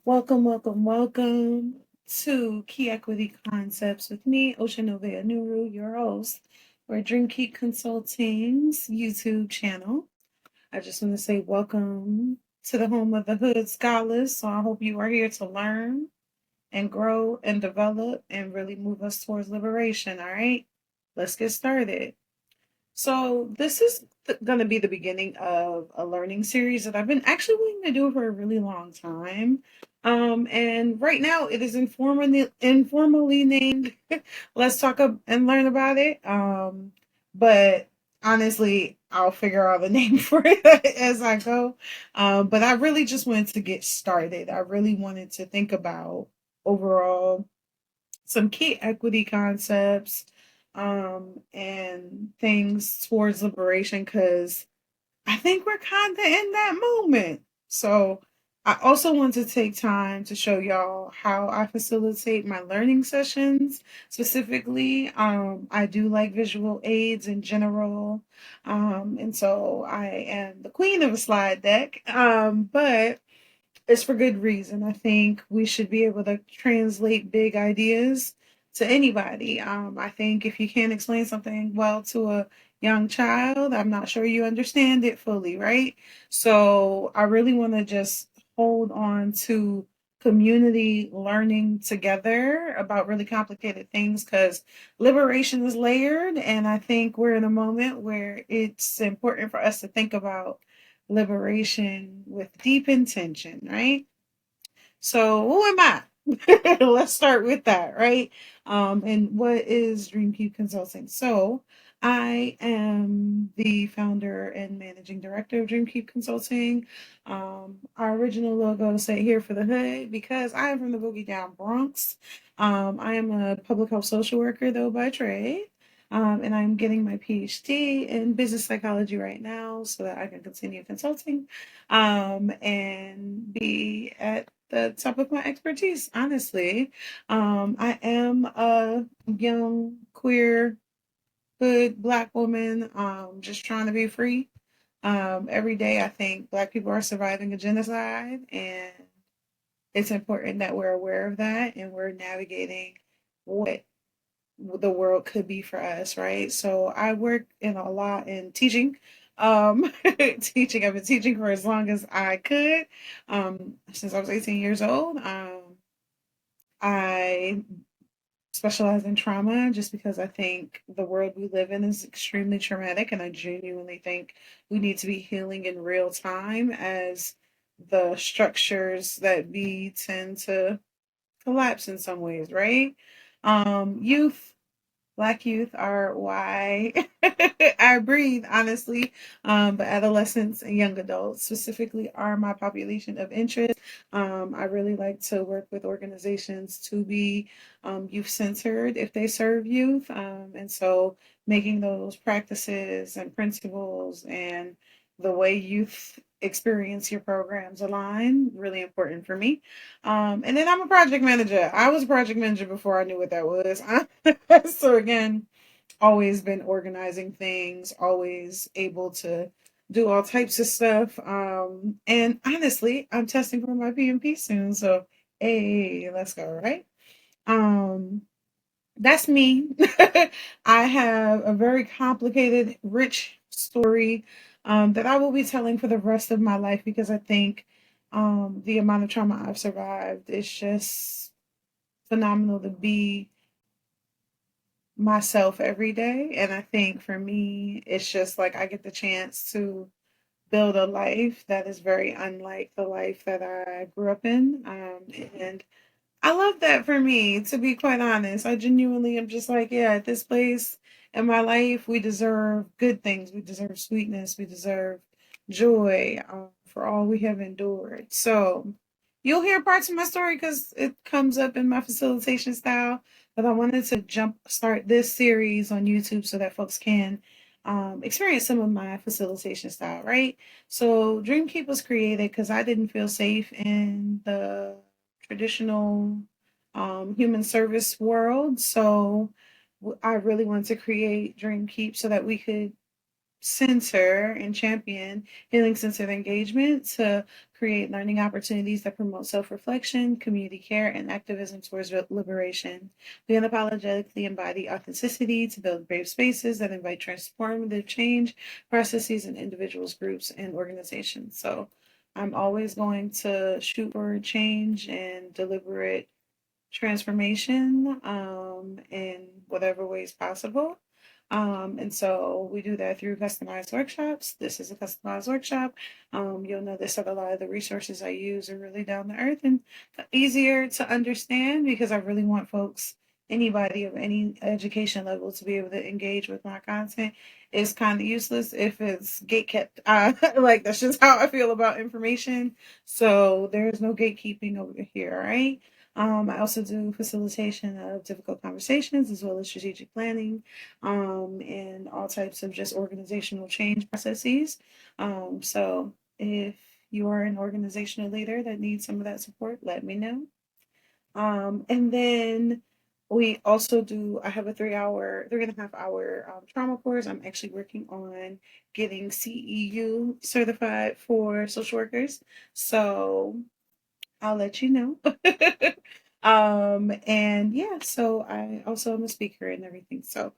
Welcome to Key Equity Concepts with me, Novae Anuru, your host for Dream Key Consulting's YouTube channel. I just want to say welcome to the home of the Hood Scholars. So I hope you are here to learn and grow and develop and really move us towards liberation. All right, let's get started. So this is going to be the beginning of a learning series that I've been actually wanting to do for a really long time. And right now it is informally named Let's Talk and Learn About It. But honestly, I'll figure out the name for it as I go. But I really just wanted to get started. I really wanted to think about overall some key equity concepts and things towards liberation because I think we're kind of in that moment. So I also want to take time to show y'all how I facilitate my learning sessions. Specifically, I do like visual aids in general. And so I am the queen of a slide deck. But it's for good reason. I think we should be able to translate big ideas to anybody. I think if you can't explain something well to a young child, I'm not sure you understand it fully, right? So I really want to just hold on to community learning together about really complicated things because liberation is layered. And I think we're in a moment where it's important for us to think about liberation with deep intention, right? So, who am I? Let's start with that, right? And what is Dreamkeep Consulting? So, I am the founder and managing director of Dreamkeep Consulting. Our original logo said "Here for the Hood" because I am from the Boogie Down Bronx. I am a public health social worker, though, by trade. And I'm getting my PhD in business psychology right now so that I can continue consulting and be at the top of my expertise, honestly. I am a young, queer, hood Black woman just trying to be free. Every day, I think Black people are surviving a genocide, and it's important that we're aware of that and we're navigating what the world could be for us, right? So I work in a lot in teaching. Teaching. I've been teaching for as long as I could, since I was 18 years old. I specialize in trauma just because I think the world we live in is extremely traumatic, and I genuinely think we need to be healing in real time as the structures that we tend to collapse in some ways, right? Youth Black youth are why I breathe, honestly. But adolescents and young adults specifically are my population of interest. I really like to work with organizations to be youth centered if they serve youth. And so making those practices and principles and the way youth experience your programs align, really important for me. And then I'm a project manager. I was a project manager before I knew what that was. So again, always been organizing things, always able to do all types of stuff. And honestly, I'm testing for my PMP soon. So hey, let's go, right? Um, that's me. I have a very complicated, rich story that I will be telling for the rest of my life because I think the amount of trauma I've survived is just phenomenal to be myself every day. And I think for me, it's just like I get the chance to build a life that is very unlike the life that I grew up in. And I love that for me, to be quite honest. I genuinely am just like, yeah, at this place in my life, we deserve good things. We deserve sweetness. We deserve joy for all we have endured. So you'll hear parts of my story because it comes up in my facilitation style. But I wanted to start this series on YouTube so that folks can experience some of my facilitation style, right? So Dreamkeep was created because I didn't feel safe in the traditional human service world. So I really wanted to create Dream Keep so that we could center and champion healing centered engagement to create learning opportunities that promote self reflection, community care, and activism towards liberation. We unapologetically embody authenticity to build brave spaces that invite transformative change processes in individuals, groups, and organizations. So I'm always going to shoot for change and deliberate transformation in whatever ways possible. And so we do that through customized workshops. This is a customized workshop. You'll notice that a lot of the resources I use are really down to earth and easier to understand because I really want folks, anybody of any education level, to be able to engage with my content. It's kind of useless if it's gate kept. Like, that's just how I feel about information. So there's no gatekeeping over here, right? I also do facilitation of difficult conversations as well as strategic planning and all types of just organizational change processes. So if you are an organizational leader that needs some of that support, let me know. And then we also do, I have a 3.5 hour trauma course. I'm actually working on getting CEU certified for social workers. So I'll let you know. And yeah, so I also am a speaker and everything. So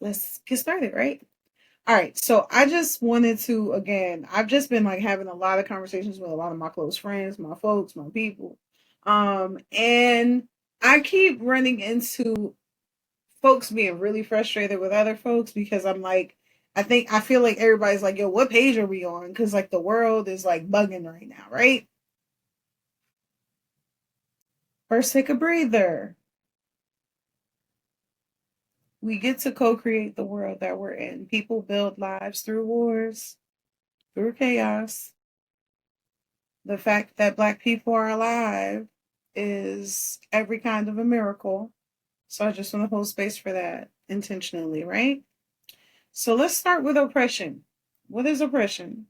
let's get started, right? All right. So I just wanted to, again, I've just been like having a lot of conversations with a lot of my close friends, my folks, my people. And I keep running into folks being really frustrated with other folks because I'm like, I feel like everybody's like, yo, what page are we on? Because like the world is like bugging right now, right? First, take a breather. We get to co-create the world that we're in. People build lives through wars, through chaos. The fact that Black people are alive is every kind of a miracle. So I just want to hold space for that intentionally, right? So let's start with oppression. What is oppression?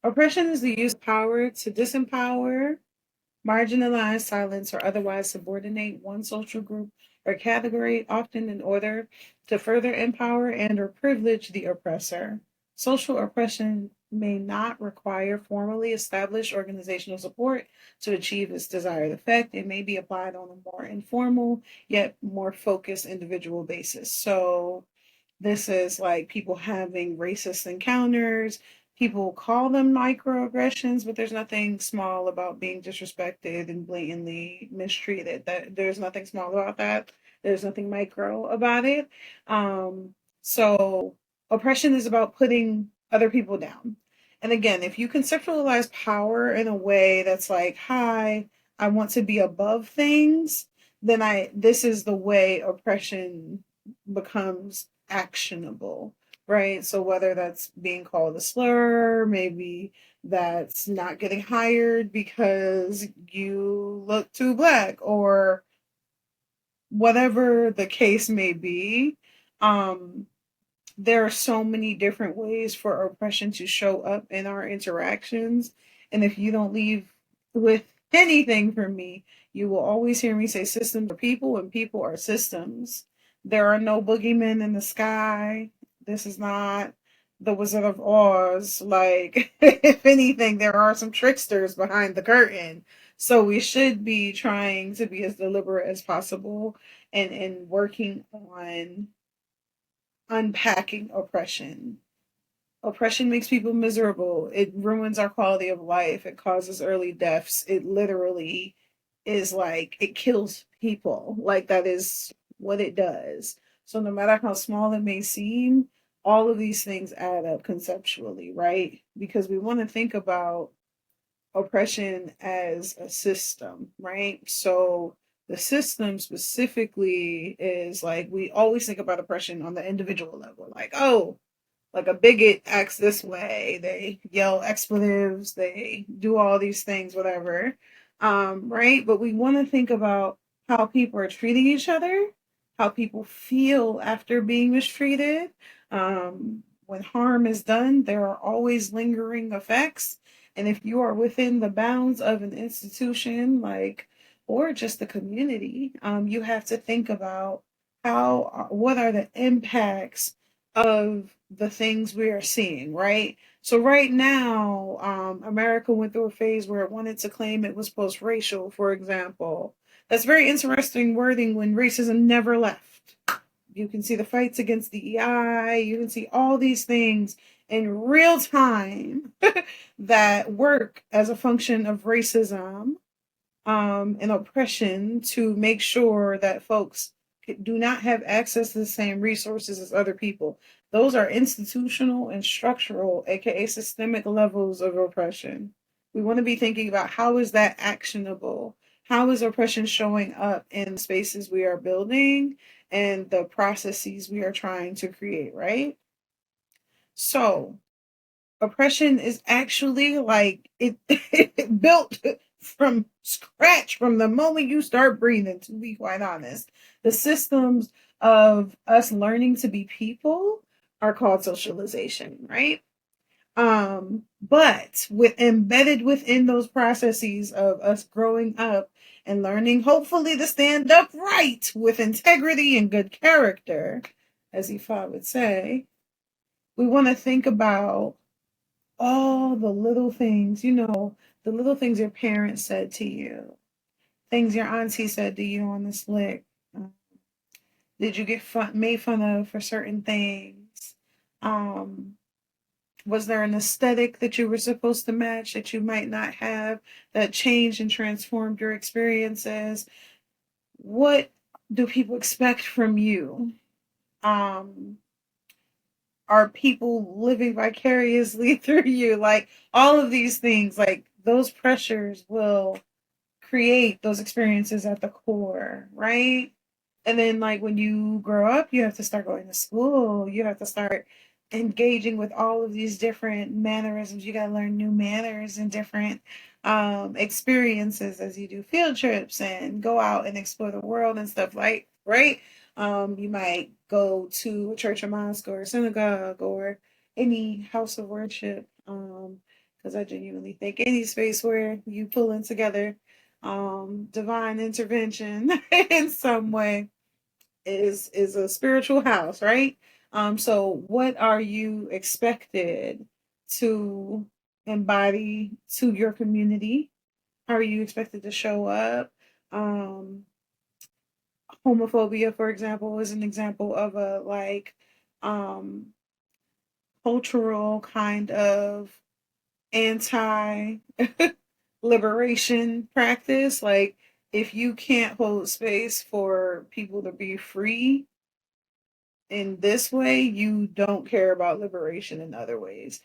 Oppression is the use of power to disempower, marginalize, silence, or otherwise subordinate one social group or category, often in order to further empower and or privilege the oppressor. Social oppression may not require formally established organizational support to achieve its desired effect. It may be applied on a more informal yet more focused individual basis. So this is like people having racist encounters. People call them microaggressions, but there's nothing small about being disrespected and blatantly mistreated. That there's nothing small about that. There's nothing micro about it. So oppression is about putting other people down. And again, if you conceptualize power in a way that's like, hi, I want to be above things, then this is the way oppression becomes actionable, right? So whether that's being called a slur, maybe that's not getting hired because you look too Black, or whatever the case may be. Um, there are so many different ways for oppression to show up in our interactions. And if you don't leave with anything from me, you will always hear me say systems are people and people are systems. There are no boogeymen in the sky. This is not the Wizard of Oz. Like, if anything, there are some tricksters behind the curtain. So we should be trying to be as deliberate as possible and working on unpacking oppression. Oppression makes people miserable. It ruins our quality of life. It causes early deaths. It literally is like, it kills people. Like, that is what it does. So, no matter how small it may seem, all of these things add up conceptually, right? Because we want to think about oppression as a system, right? So the system specifically is like, we always think about oppression on the individual level, like, oh, like a bigot acts this way, they yell expletives, they do all these things, whatever. Right? But we want to think about how people are treating each other, how people feel after being mistreated. When harm is done, there are always lingering effects. And if you are within the bounds of an institution, like, or just the community, you have to think about what are the impacts of the things we are seeing, right? So right now, America went through a phase where it wanted to claim it was post-racial, for example. That's very interesting wording when racism never left. You can see the fights against DEI, you can see all these things in real time that work as a function of racism and oppression to make sure that folks do not have access to the same resources as other people. Those are institutional and structural, aka systemic levels of oppression. We want to be thinking about how is that actionable? How is oppression showing up in the spaces we are building and the processes we are trying to create, right? So, oppression is actually like it built from scratch from the moment you start breathing, to be quite honest. The systems of us learning to be people are called socialization, right? But with embedded within those processes of us growing up and learning hopefully to stand upright with integrity and good character, as Ifa would say, we want to think about all the little things, the little things your parents said to you, things your auntie said to you on the slick. Uh, did you get made fun of for certain things? Um, was there an aesthetic that you were supposed to match that you might not have that changed and transformed your experiences? What do people expect from you? Um, are people living vicariously through you? Like all of these things, like those pressures will create those experiences at the core, right? And then, like, when you grow up, you have to start going to school. You have to start engaging with all of these different mannerisms. You got to learn new manners and different experiences as you do field trips and go out and explore the world and stuff, like, right? You might go to a church or mosque or a synagogue or any house of worship. Because I genuinely think any space where you pulling together divine intervention in some way is a spiritual house, right? So what are you expected to embody to your community? How are you expected to show up? Um, Homophobia, for example, is an example of a um cultural kind of anti liberation practice. Like, if you can't hold space for people to be free in this way, you don't care about liberation in other ways.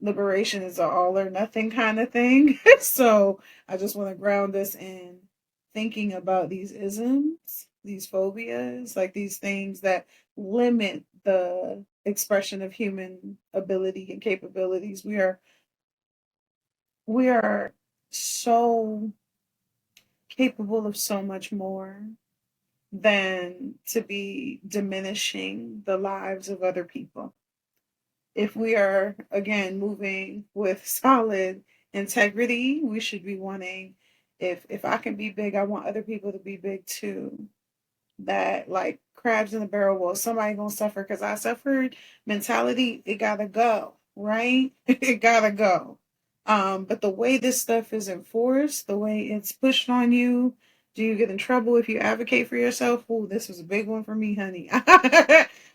Liberation is an all or nothing kind of thing. So I just want to ground us in thinking about these isms, these phobias, like these things that limit the expression of human ability and capabilities. We are so capable of so much more than to be diminishing the lives of other people. If we are, again, moving with solid integrity, we should be wanting, if I can be big, I want other people to be big too. That, like, crabs in the barrel, well, somebody gonna suffer because I suffered mentality, it gotta go, right? It gotta go. But the way this stuff is enforced, the way it's pushed on you, do you get in trouble if you advocate for yourself? Oh, this was a big one for me, honey. And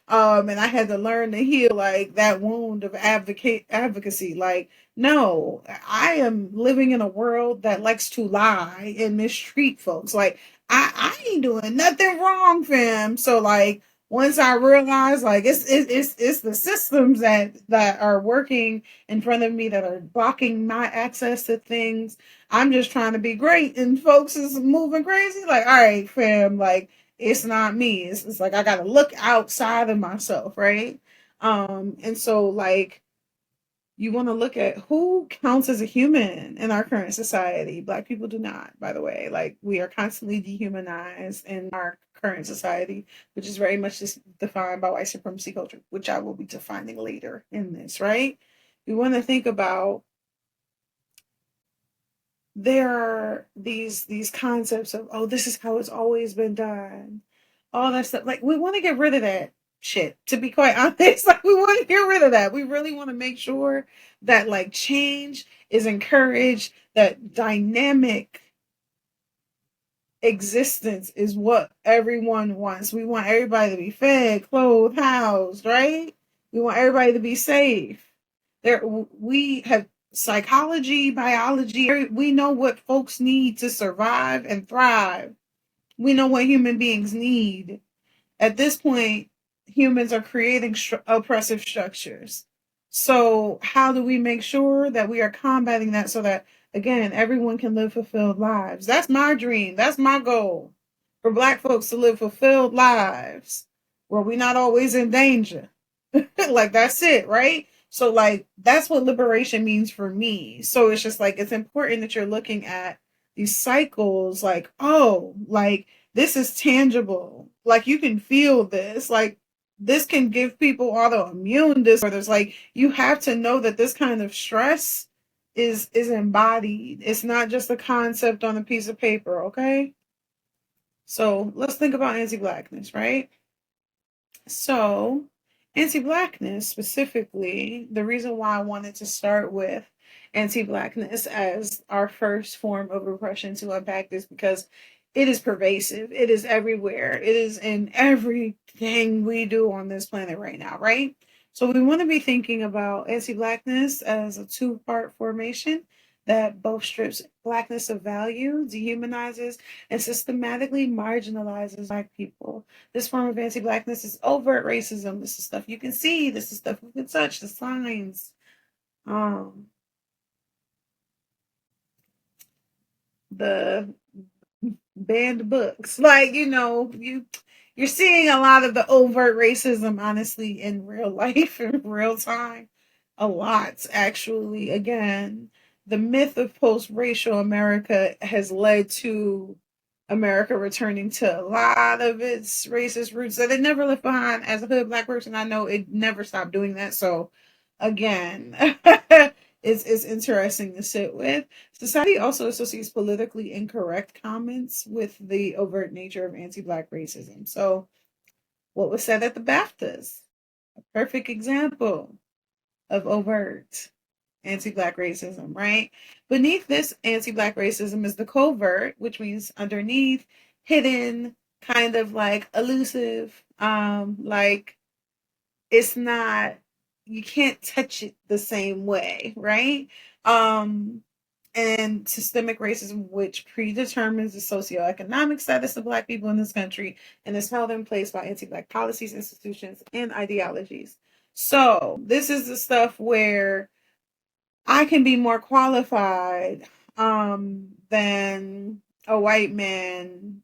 I had to learn to heal like that wound of advocacy. Like, no, I am living in a world that likes to lie and mistreat folks. Like, I ain't doing nothing wrong, fam. So, like, once I realized, like, it's the systems that are working in front of me that are blocking my access to things. I'm just trying to be great, and folks is moving crazy. Like, all right, fam, like, it's not me. It's like I gotta look outside of myself, right? And so, like, you want to look at who counts as a human in our current society. Black people do not, by the way. Like, we are constantly dehumanized in our current society, which is very much just defined by white supremacy culture, which I will be defining later in this, right? We want to think about, there are these concepts of, oh, this is how it's always been done. all that stuff. Like, we want to get rid of that shit, to be quite honest. Like, we want to get rid of that. We really want to make sure that, like, change is encouraged, that dynamic existence is what everyone wants. We want everybody to be fed, clothed, housed, right? We want everybody to be safe. There, we have psychology, biology. We know what folks need to survive and thrive. We know what human beings need. At this point, humans are creating oppressive structures. So, how do we make sure that we are combating that so that, again, everyone can live fulfilled lives? That's my dream. That's my goal for Black folks to live fulfilled lives where we're not always in danger. Like, that's it, right? So, like, that's what liberation means for me. So, it's just like, it's important that you're looking at these cycles, like, oh, like, this is tangible. Like, you can feel this. Like, this can give people autoimmune disorders. Like, you have to know that this kind of stress is embodied. It's not just a concept on a piece of paper, okay? So let's think about anti-Blackness, right? So, anti-Blackness specifically, the reason why I wanted to start with anti-Blackness as our first form of repression to unpack this, because it is pervasive. It is everywhere. It is in everything we do on this planet right now, right? So we want to be thinking about anti-Blackness as a two-part formation that both strips Blackness of value, dehumanizes, and systematically marginalizes Black people. This form of anti-Blackness is overt racism. This is stuff you can see. This is stuff you can touch. The signs, um, the banned books. Like, you're seeing a lot of the overt racism, honestly, in real life, in real time. A lot, actually. Again, the myth of post-racial America has led to America returning to a lot of its racist roots that it never left behind. As a hood Black person, I know it never stopped doing that. So, again, it's interesting to sit with. Society also associates politically incorrect comments with the overt nature of anti-Black racism. So, what was said at the BAFTAs? A perfect example of overt anti-Black racism, right? Beneath this anti-Black racism is the covert, which means underneath, hidden, kind of like elusive, like it's not, you can't touch it the same way, right? Um, and systemic racism, which predetermines the socioeconomic status of Black people in this country and is held in place by anti-Black policies, institutions, and ideologies. So, this is the stuff where I can be more qualified than a white man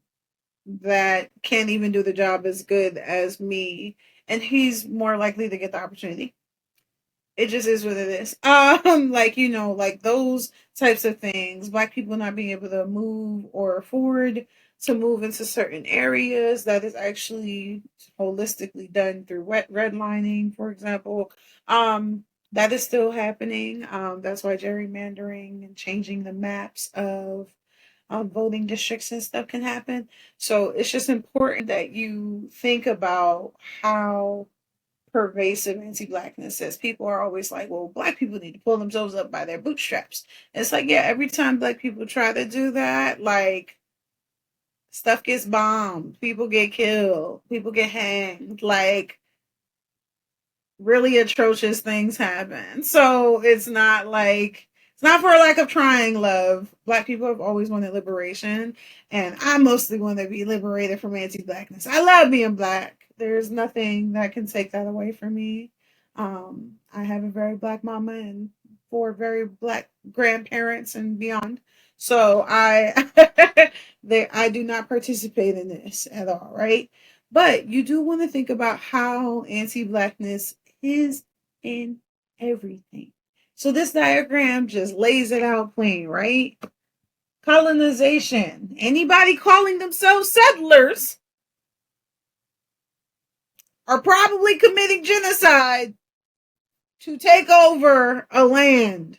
that can't even do the job as good as me, and he's more likely to get the opportunity. It just is what it is. Like, like those types of things. Black people not being able to move or afford to move into certain areas, that is actually holistically done through redlining, for example. That is still happening. That's why gerrymandering and changing the maps of voting districts and stuff can happen. So it's just important that you think about how pervasive anti-Blackness is. People are always like, well, Black people need to pull themselves up by their bootstraps. It's like, yeah, every time Black people try to do that, like, stuff gets bombed, people get killed, people get hanged, like, really atrocious things happen. So it's not for a lack of trying, love. Black people have always wanted liberation, and I mostly want to be liberated from anti-Blackness. I love being Black. There's nothing that can take that away from me. I have a very Black mama and four very Black grandparents and beyond. So I do not participate in this at all, right? But you do want to think about how anti-Blackness is in everything. So this diagram just lays it out plain, right? Colonization. Anybody calling themselves settlers are probably committing genocide to take over a land.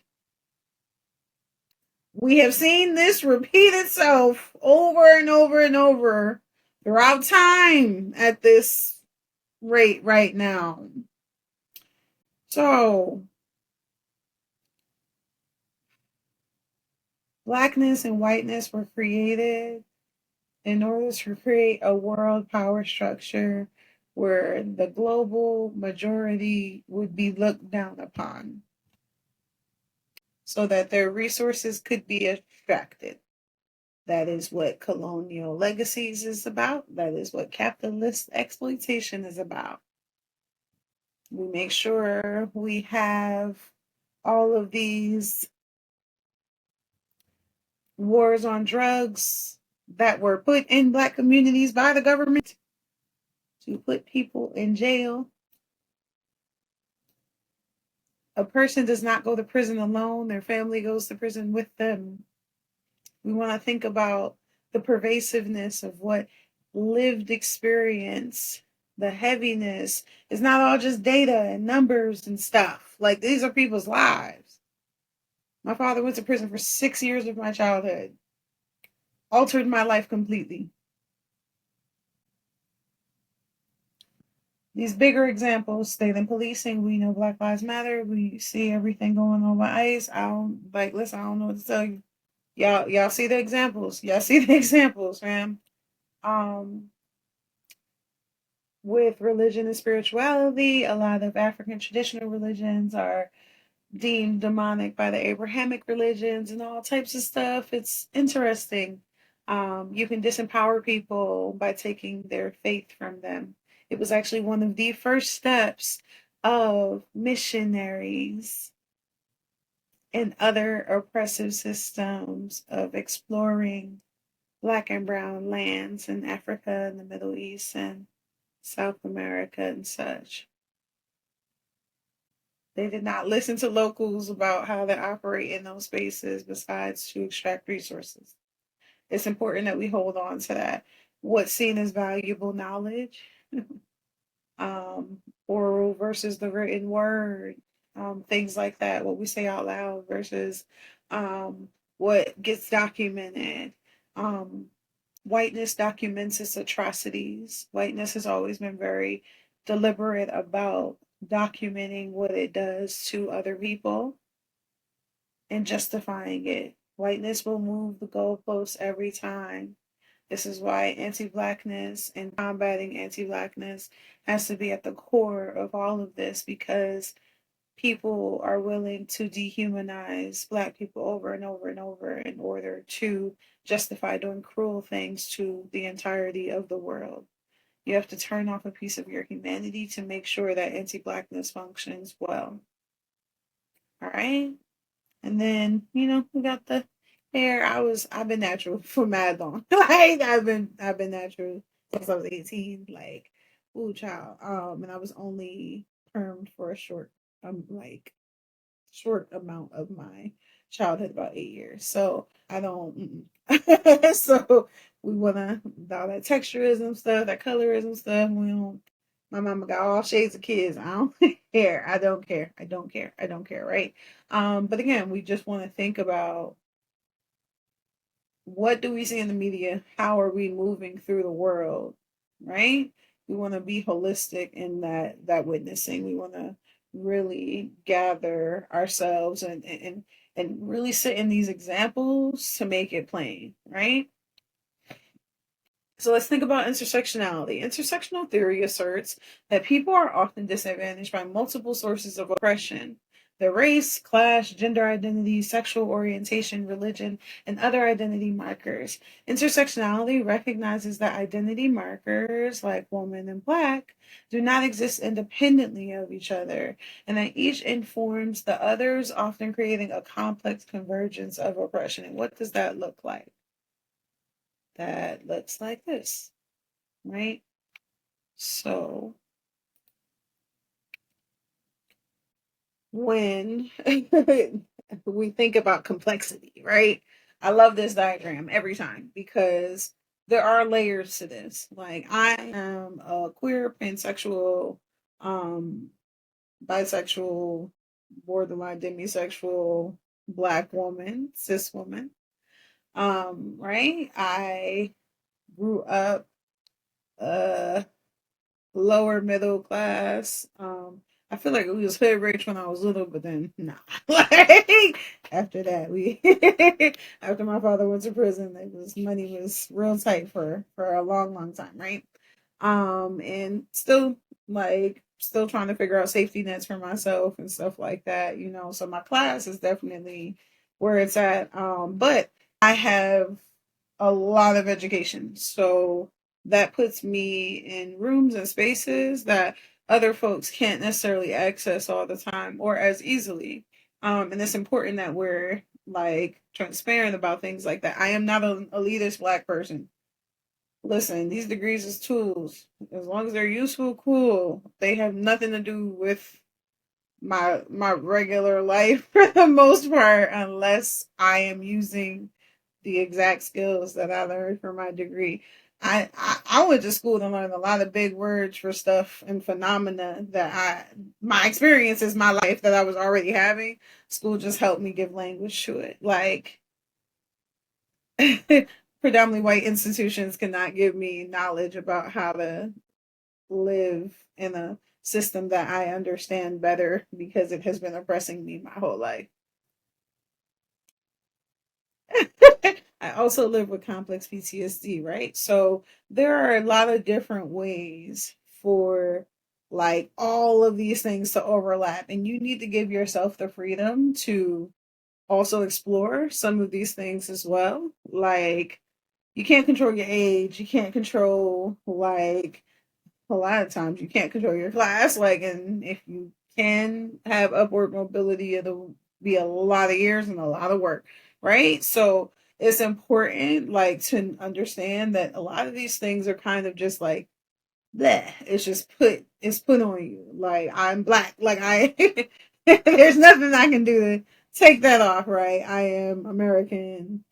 We have seen this repeat itself over and over and over throughout time at this rate right now. So, blackness and whiteness were created in order to create a world power structure where the global majority would be looked down upon so that their resources could be extracted. That is what colonial legacies is about. That is what capitalist exploitation is about. We make sure we have all of these wars on drugs that were put in Black communities by the government to put people in jail. A person does not go to prison alone, their family goes to prison with them. We want to think about the pervasiveness of what lived experience, the heaviness. It's not all just data and numbers and stuff. Like, these are people's lives. My father went to prison for 6 years of my childhood, altered my life completely. These bigger examples, state and policing, we know Black Lives Matter. We see everything going on with ICE. I don't listen, I don't know what to tell you. Y'all see the examples. Y'all see the examples, fam. With religion and spirituality, a lot of African traditional religions are deemed demonic by the Abrahamic religions and all types of stuff. It's interesting. You can disempower people by taking their faith from them. It was actually one of the first steps of missionaries and other oppressive systems of exploring Black and brown lands in Africa and the Middle East and South America and such. They did not listen to locals about how they operate in those spaces besides to extract resources. It's important that we hold on to that. What's seen as valuable knowledge, oral versus the written word, things like that, what we say out loud versus what gets documented. Whiteness documents its atrocities. Whiteness has always been very deliberate about documenting what it does to other people and justifying it. Whiteness will move the goalposts every time. This is why anti-Blackness and combating anti-Blackness has to be at the core of all of this, because people are willing to dehumanize Black people over and over and over in order to justify doing cruel things to the entirety of the world. You have to turn off a piece of your humanity to make sure that anti-Blackness functions well. All right? And then, we got the hair. I've been natural for mad long. Like, I've been natural since I was 18. Like, ooh, child. And I was only permed for a short amount of my childhood, about 8 years. So I don't. So we wanna all that texturism stuff, that colorism stuff. We don't. My mama got all shades of kids. I don't care. I don't care. I don't care. I don't care. Right. But again, we just want to think about, what do we see in the media? How are we moving through the world? Right? We want to be holistic in that witnessing. We want to really gather ourselves and really sit in these examples to make it plain, right? So let's think about intersectionality. Intersectional theory asserts that people are often disadvantaged by multiple sources of oppression: the race, class, gender identity, sexual orientation, religion, and other identity markers. Intersectionality recognizes that identity markers, like woman and Black, do not exist independently of each other, and that each informs the others, often creating a complex convergence of oppression. And what does that look like? That looks like this, right? So when we think about complexity, right? I love this diagram every time because there are layers to this. Like, I am a queer, pansexual, um, bisexual, borderline demisexual Black woman, cis woman. Right? I grew up uh lower middle class. I feel like we was hood rich when I was little, but then nah. Like after that, we after my father went to prison, it was money was real tight for a long, long time, right? And still still trying to figure out safety nets for myself and stuff like that, you know. So my class is definitely where it's at. But I have a lot of education. So that puts me in rooms and spaces that other folks can't necessarily access all the time or as easily. And it's important that we're like transparent about things like that. I am not an elitist black person. Listen, these degrees is tools. As long as they're useful, cool. They have nothing to do with my regular life for the most part, unless I am using the exact skills that I learned for my degree. I went to school to learn a lot of big words for stuff and phenomena that my experiences, my life that I was already having. School just helped me give language to it. Like predominantly white institutions cannot give me knowledge about how to live in a system that I understand better because it has been oppressing me my whole life. I also live with complex PTSD, right? So there are a lot of different ways for like all of these things to overlap, and you need to give yourself the freedom to also explore some of these things as well. Like you can't control your age, you can't control like a lot of times you can't control your class. Like, and if you can have upward mobility, it'll be a lot of years and a lot of work, right? So it's important, like, to understand that a lot of these things are kind of just like, bleh. It's put on you. Like, I'm black. Like, there's nothing I can do to take that off, right? I am American.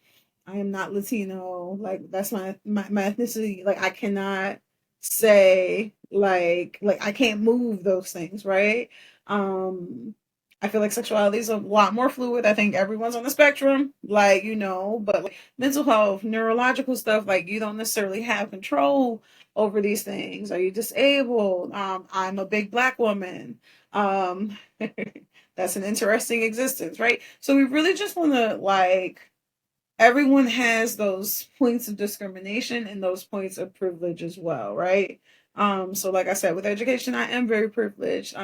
I am not Latino. Like that's my ethnicity. Like I cannot say like I can't move those things, right? Um I feel like sexuality is a lot more fluid. I think everyone's on the spectrum, like you know, but like, mental health, neurological stuff, like you don't necessarily have control over these things. Are you disabled? I'm a big black woman. Um that's an interesting existence, right? So we really just want to like everyone has those points of discrimination and those points of privilege as well, right? So like I said, with education, I am very privileged.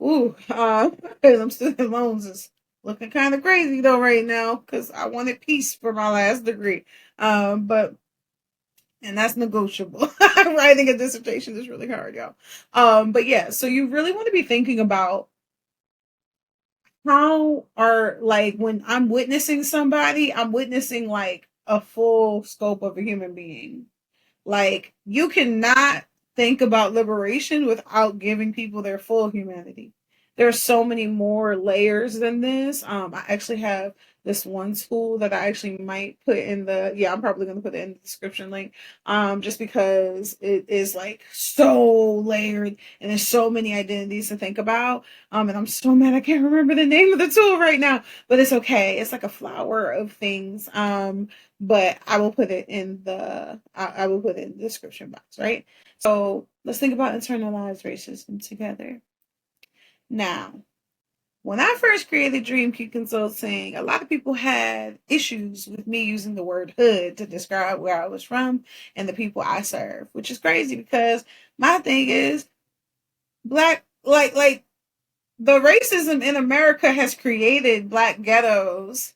Ooh, them student loans is looking kind of crazy though right now because I wanted peace for my last degree. But and that's negotiable. Writing a dissertation is really hard, y'all. But yeah, so you really want to be thinking about how are like when I'm witnessing somebody, I'm witnessing like a full scope of a human being. Like you cannot think about liberation without giving people their full humanity. There's so many more layers than this. I actually have this one tool that I actually might put in the I'm probably gonna put it in the description link. Just because it is like so layered and there's so many identities to think about. And I'm so mad I can't remember the name of the tool right now, but it's okay. It's like a flower of things. But I will put it in I will put it in the description box, right? So let's think about internalized racism together. Now, when I first created Dream Key Consulting, a lot of people had issues with me using the word hood to describe where I was from and the people I serve, which is crazy because my thing is black like the racism in America has created black ghettos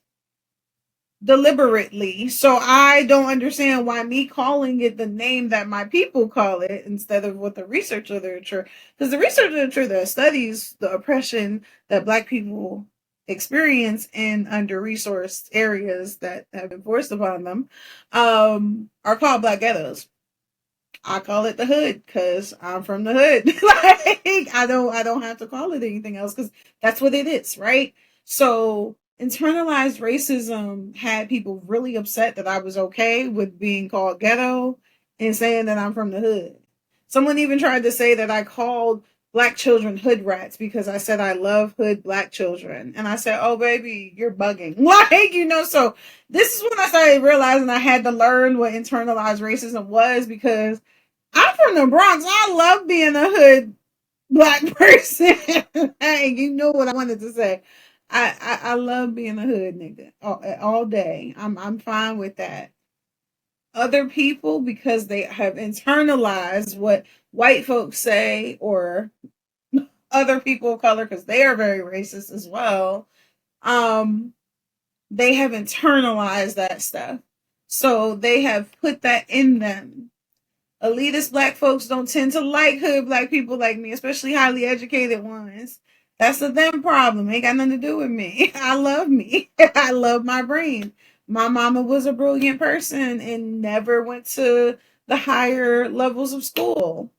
deliberately. So I don't understand why me calling it the name that my people call it instead of what the research literature, because the research literature that studies the oppression that black people experience in under resourced areas that have been forced upon them are called black ghettos. I call it the hood because I'm from the hood. Like I don't have to call it anything else because that's what it is, right? So internalized racism had people really upset that I was okay with being called ghetto and saying that I'm from the hood. Someone even tried to say that I called black children hood rats because I said I love hood black children. And I said, oh baby, you're bugging. Like, you know, so this is when I started realizing I had to learn what internalized racism was because I'm from the Bronx. I love being a hood Black person. Hey, you know what I wanted to say. I love being a hood nigga all day. I'm fine with that. Other people, because they have internalized what white folks say, or other people of color, because they are very racist as well. Um, they have internalized that stuff. So they have put that in them. Elitist Black folks don't tend to like hood Black people like me, especially highly educated ones. That's a them problem. Ain't got nothing to do with me. I love me. I love my brain. My mama was a brilliant person and never went to the higher levels of school.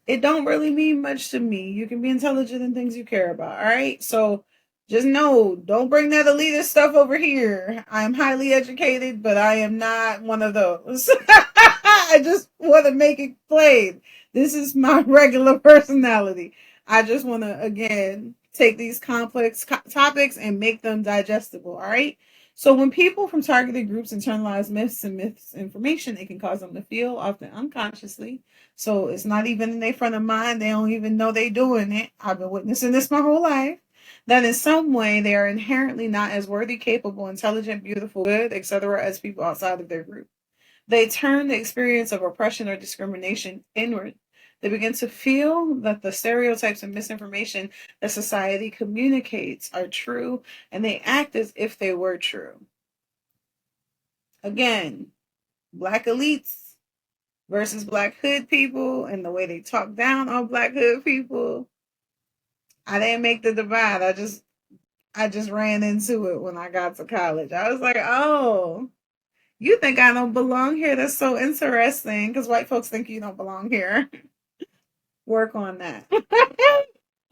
It don't really mean much to me. You can be intelligent in things you care about, all right? So just know, don't bring that elitist stuff over here. I am highly educated, but I am not one of those. I just want to make it plain. This is my regular personality. I just want to, again, take these complex topics and make them digestible, all right? So when people from targeted groups internalize myths and misinformation, it can cause them to feel, often unconsciously. So it's not even in their front of mind. They don't even know they're doing it. I've been witnessing this my whole life. That in some way they are inherently not as worthy, capable, intelligent, beautiful, good, etc. as people outside of their group. They turn the experience of oppression or discrimination inward. They begin to feel that the stereotypes and misinformation that society communicates are true, and they act as if they were true. Again, Black elites versus Black hood people and the way they talk down on Black hood people. I didn't make the divide. I just ran into it when I got to college. I was like, oh, you think I don't belong here? That's so interesting, because white folks think you don't belong here. Work on that.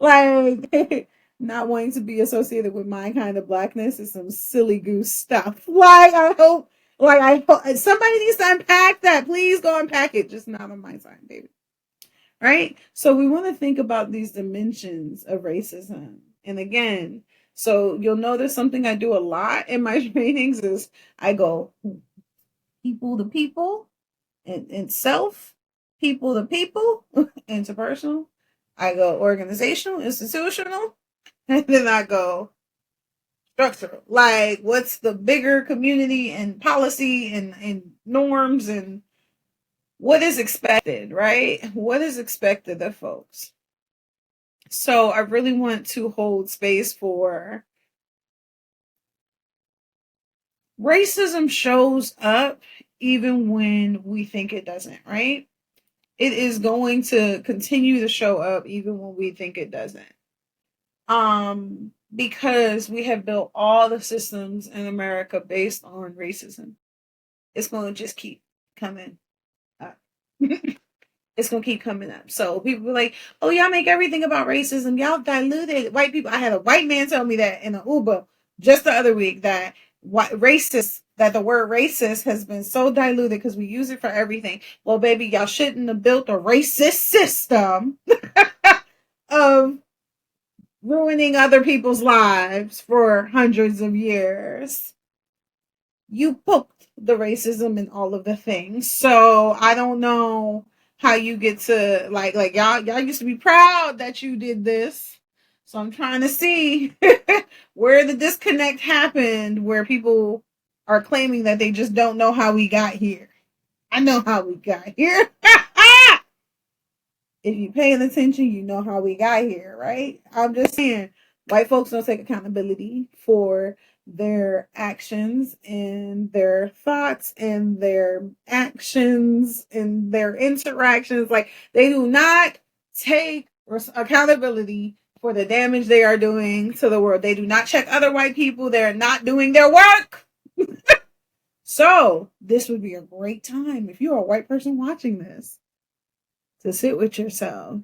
Like, not wanting to be associated with my kind of Blackness is some silly goose stuff. I hope somebody needs to unpack that. Please go unpack it. Just not on my side, baby. Right? So we want to think about these dimensions of racism. And again, so you'll notice something I do a lot in my trainings is I go people to people and self, people to people, interpersonal. I go organizational, institutional, and then I go structural. Like, what's the bigger community and policy and norms and what is expected, right? What is expected of folks? So I really want to hold space for racism shows up even when we think it doesn't, right? It is going to continue to show up even when we think it doesn't. Because we have built all the systems in America based on racism. It's going to just keep coming up. It's going to keep coming up. So people are like, oh, y'all make everything about racism. Y'all diluted white people. I had a white man tell me that in an Uber just the other week, that that the word racist has been so diluted because we use it for everything. Well, baby, y'all shouldn't have built a racist system of ruining other people's lives for hundreds of years. You poked the racism in all of the things. So I don't know how you get to like y'all used to be proud that you did this. So I'm trying to see where the disconnect happened, where people are claiming that they just don't know how we got here. I know how we got here. If you paying attention, you know how we got here, right? I'm just saying, white folks don't take accountability for their actions and their thoughts and their actions and their interactions. Like, they do not take accountability for the damage they are doing to the world. They do not check other white people. They're not doing their work. So this would be a great time if you're a white person watching this to sit with yourself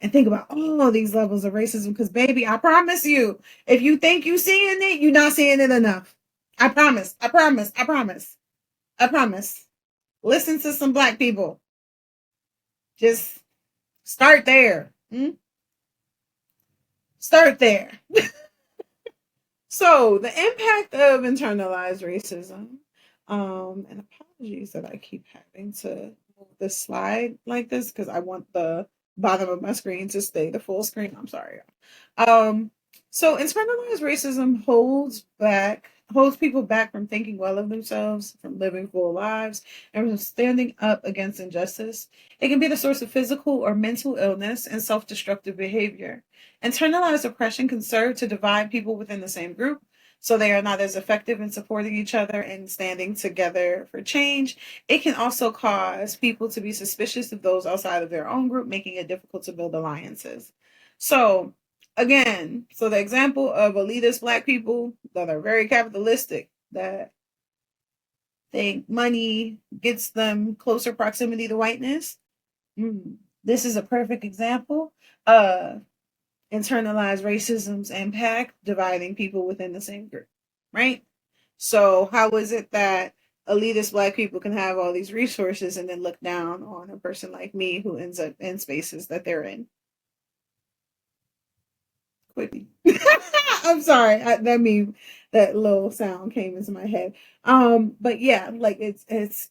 and think about all these levels of racism. Because, baby, I promise you, if you think you're seeing it, you're not seeing it enough. I promise. I promise. I promise. I promise. Listen to some Black people. Just start there. Start there. So, the impact of internalized racism, and apologies that I keep having to move the slide like this because I want the bottom of my screen to stay the full screen. I'm sorry. Um, so internalized racism holds people back from thinking well of themselves, from living full lives, and from standing up against injustice. It can be the source of physical or mental illness and self-destructive behavior. Internalized oppression can serve to divide people within the same group, so they are not as effective in supporting each other and standing together for change. It can also cause people to be suspicious of those outside of their own group, making it difficult to build alliances. So, again, so the example of elitist Black people that are very capitalistic, that think money gets them closer proximity to whiteness. This is a perfect example. Internalized racism's impact dividing people within the same group, right? So how is it that elitist Black people can have all these resources and then look down on a person like me who ends up in spaces that they're in? Quickly. I'm sorry. That little sound came into my head. But yeah, like it's there's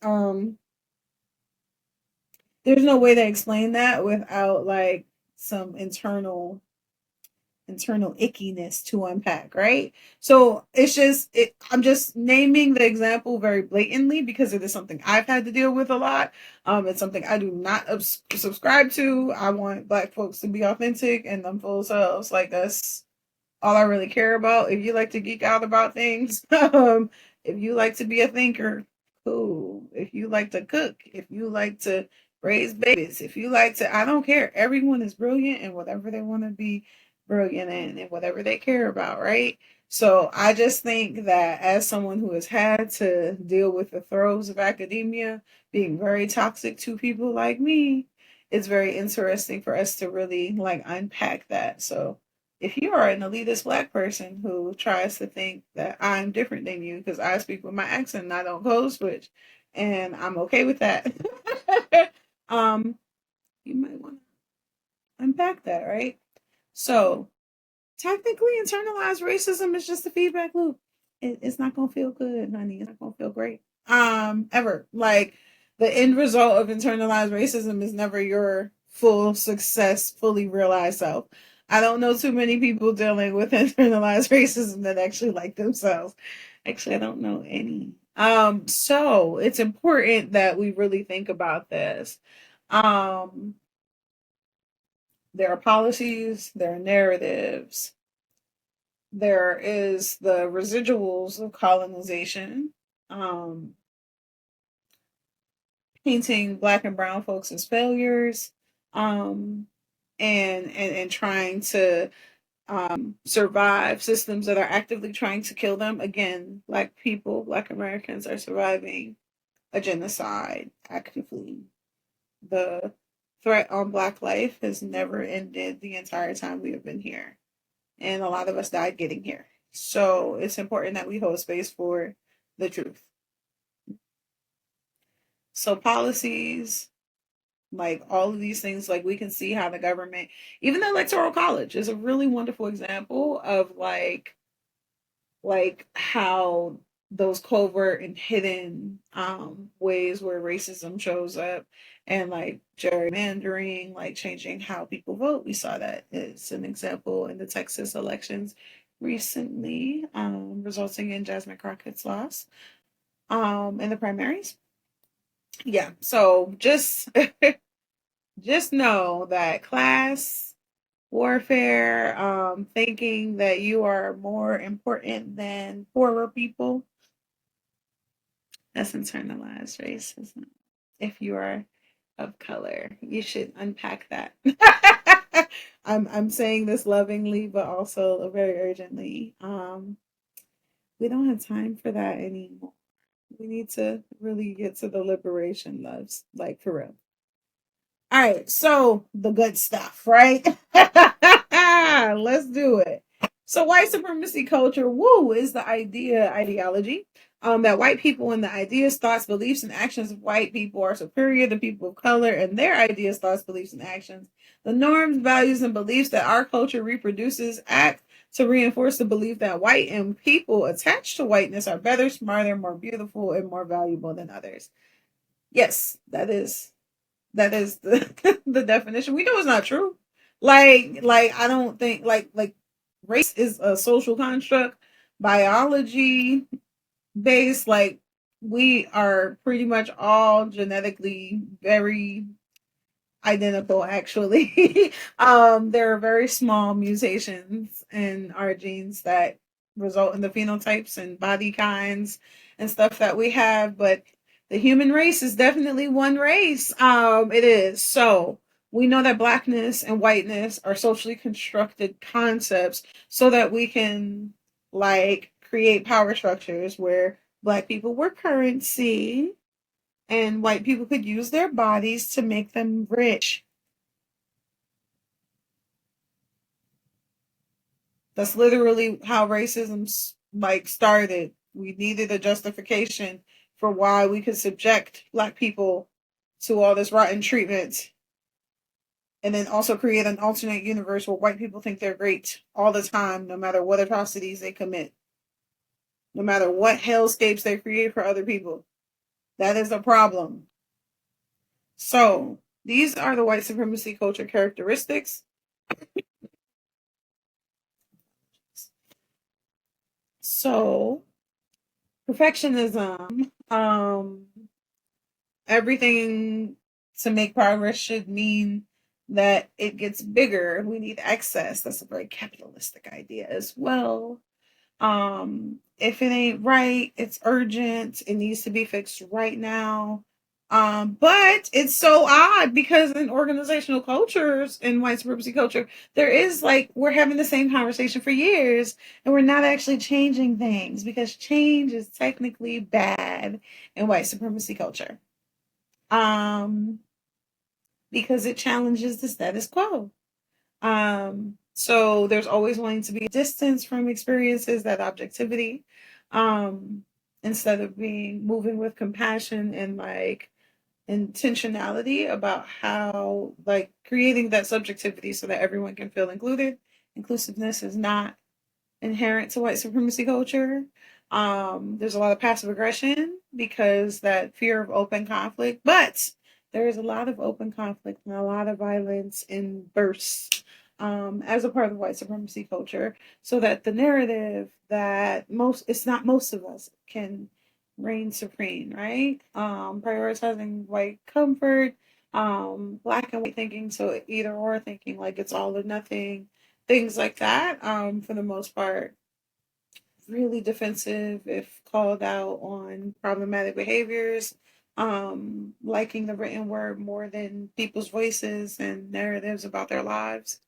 no way to explain that without like some internal ickiness to unpack, right? So I'm just naming the example very blatantly because it is something I've had to deal with a lot. It's something I do not subscribe to. I want Black folks to be authentic and them full selves. Like that's all I really care about. If you like to geek out about things, if you like to be a thinker, cool. If you like to cook, if you like to raise babies, if you like to, I don't care. Everyone is brilliant in whatever they want to be brilliant in and whatever they care about, right? So I just think that as someone who has had to deal with the throes of academia being very toxic to people like me, it's very interesting for us to really like unpack that. So if you are an elitist Black person who tries to think that I'm different than you because I speak with my accent and I don't code switch, and I'm okay with that, um, you might want to unpack that, right? So technically, internalized racism is just a feedback loop. It's not gonna feel good, honey. It's not gonna feel great. Ever. Like the end result of internalized racism is never your full success, fully realized self. I don't know too many people dealing with internalized racism that actually like themselves. Actually, I don't know any. So it's important that we really think about this. Um, there are policies, there are narratives, there is the residuals of colonization, um, painting Black and brown folks as failures, um, and trying to survive systems that are actively trying to kill them. Again, Black people, Black Americans are surviving a genocide actively. The threat on Black life has never ended the entire time we have been here, and a lot of us died getting here. So it's important that we hold space for the truth. So policies, like all of these things, like we can see how the government, even the electoral college is a really wonderful example of like how those covert and hidden ways where racism shows up and like gerrymandering, like changing how people vote. We saw that it's an example in the Texas elections recently, resulting in Jasmine Crockett's loss in the primaries. Yeah, so just know that class warfare, thinking that you are more important than poorer people, that's internalized racism. If you are of color, you should unpack that. I'm saying this lovingly, but also very urgently. We don't have time for that anymore. We need to really get to the liberation, loves, like for real. All right, so the good stuff, right? Let's do it. So white supremacy culture, woo, is the ideology that white people and the ideas, thoughts, beliefs, and actions of white people are superior to people of color and their ideas, thoughts, beliefs, and actions. The norms, values, and beliefs that our culture reproduces act to reinforce the belief that white and people attached to whiteness are better, smarter, more beautiful, and more valuable than others. Yes, that is That is the the definition. We know it's not true. I don't think race is a social construct, biology based. Like we are pretty much all genetically very identical actually. There are very small mutations in our genes that result in the phenotypes and body kinds and stuff that we have, but the human race is definitely one race. It is. So we know that blackness and whiteness are socially constructed concepts so that we can like create power structures where black people were currency and white people could use their bodies to make them rich. That's literally how racism like started. We needed a justification for why we could subject black people to all this rotten treatment and then also create an alternate universe where white people think they're great all the time, no matter what atrocities they commit, no matter what hellscapes they create for other people. That is a problem. So, these are the white supremacy culture characteristics. So, perfectionism, everything to make progress should mean that it gets bigger. We need excess. That's a very capitalistic idea as well. If it ain't right, it's urgent. It needs to be fixed right now. But it's so odd because in organizational cultures, in white supremacy culture, there is like we're having the same conversation for years and we're not actually changing things because change is technically bad in white supremacy culture. Um, because it challenges the status quo. So there's always going to be distance from experiences, that objectivity, um, instead of being moving with compassion and like intentionality about how like creating that subjectivity so that everyone can feel included. Inclusiveness is not inherent to white supremacy culture. There's a lot of passive aggression because that fear of open conflict, but there is a lot of open conflict and a lot of violence in bursts as a part of white supremacy culture, so that the narrative that it's not most of us can reign supreme, right? Prioritizing white comfort, black and white thinking, so either or thinking like it's all or nothing, things like that, for the most part, really defensive if called out on problematic behaviors, liking the written word more than people's voices and narratives about their lives.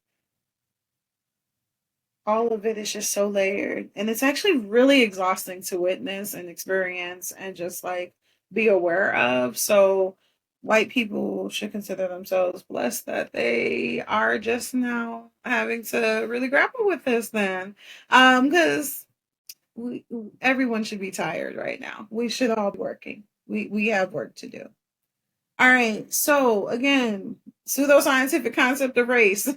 All of it is just so layered. And it's actually really exhausting to witness and experience and just like be aware of. So, white people should consider themselves blessed that they are just now having to really grapple with this then. Because we everyone should be tired right now. We should all be working. We have work to do. All right. So again, pseudoscientific concept of race. All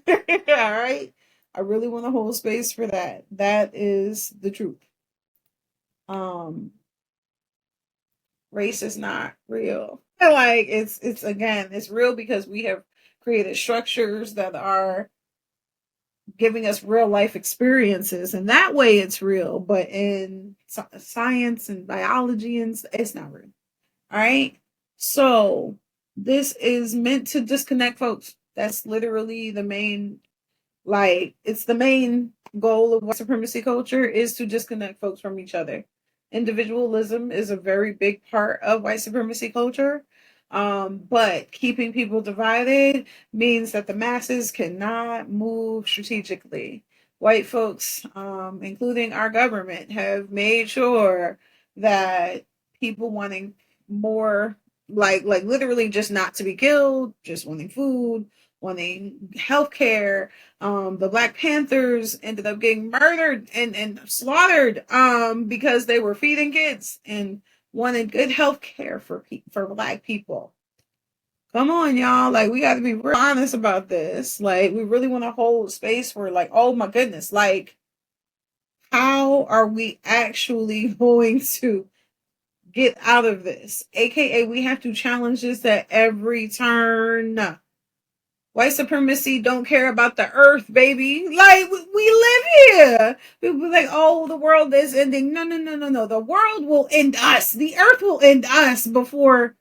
right. I really want to hold space for that. That is the truth. Um, Race is not real. Like it's again, it's real because we have created structures that are giving us real life experiences, and that way it's real. But in science and biology, and it's not real. All right. So this is meant to disconnect folks. That's literally the main, like, it's the main goal of white supremacy culture is to disconnect folks from each other. Individualism is a very big part of white supremacy culture. But keeping people divided means that the masses cannot move strategically. White folks, including our government, have made sure that people wanting more, like literally just not to be killed, just wanting food, wanting healthcare. The Black Panthers ended up getting murdered and slaughtered because they were feeding kids and wanted good health care for Black people. Come on, y'all. Like, we got to be real honest about this. Like, we really want to hold space for, like, oh my goodness, like, how are we actually going to get out of this. AKA, we have to challenge this at every turn. White supremacy don't care about the earth, baby. Like, we live here. People be like, oh, the world is ending. No, no, no, no, no. The world will end us. The earth will end us before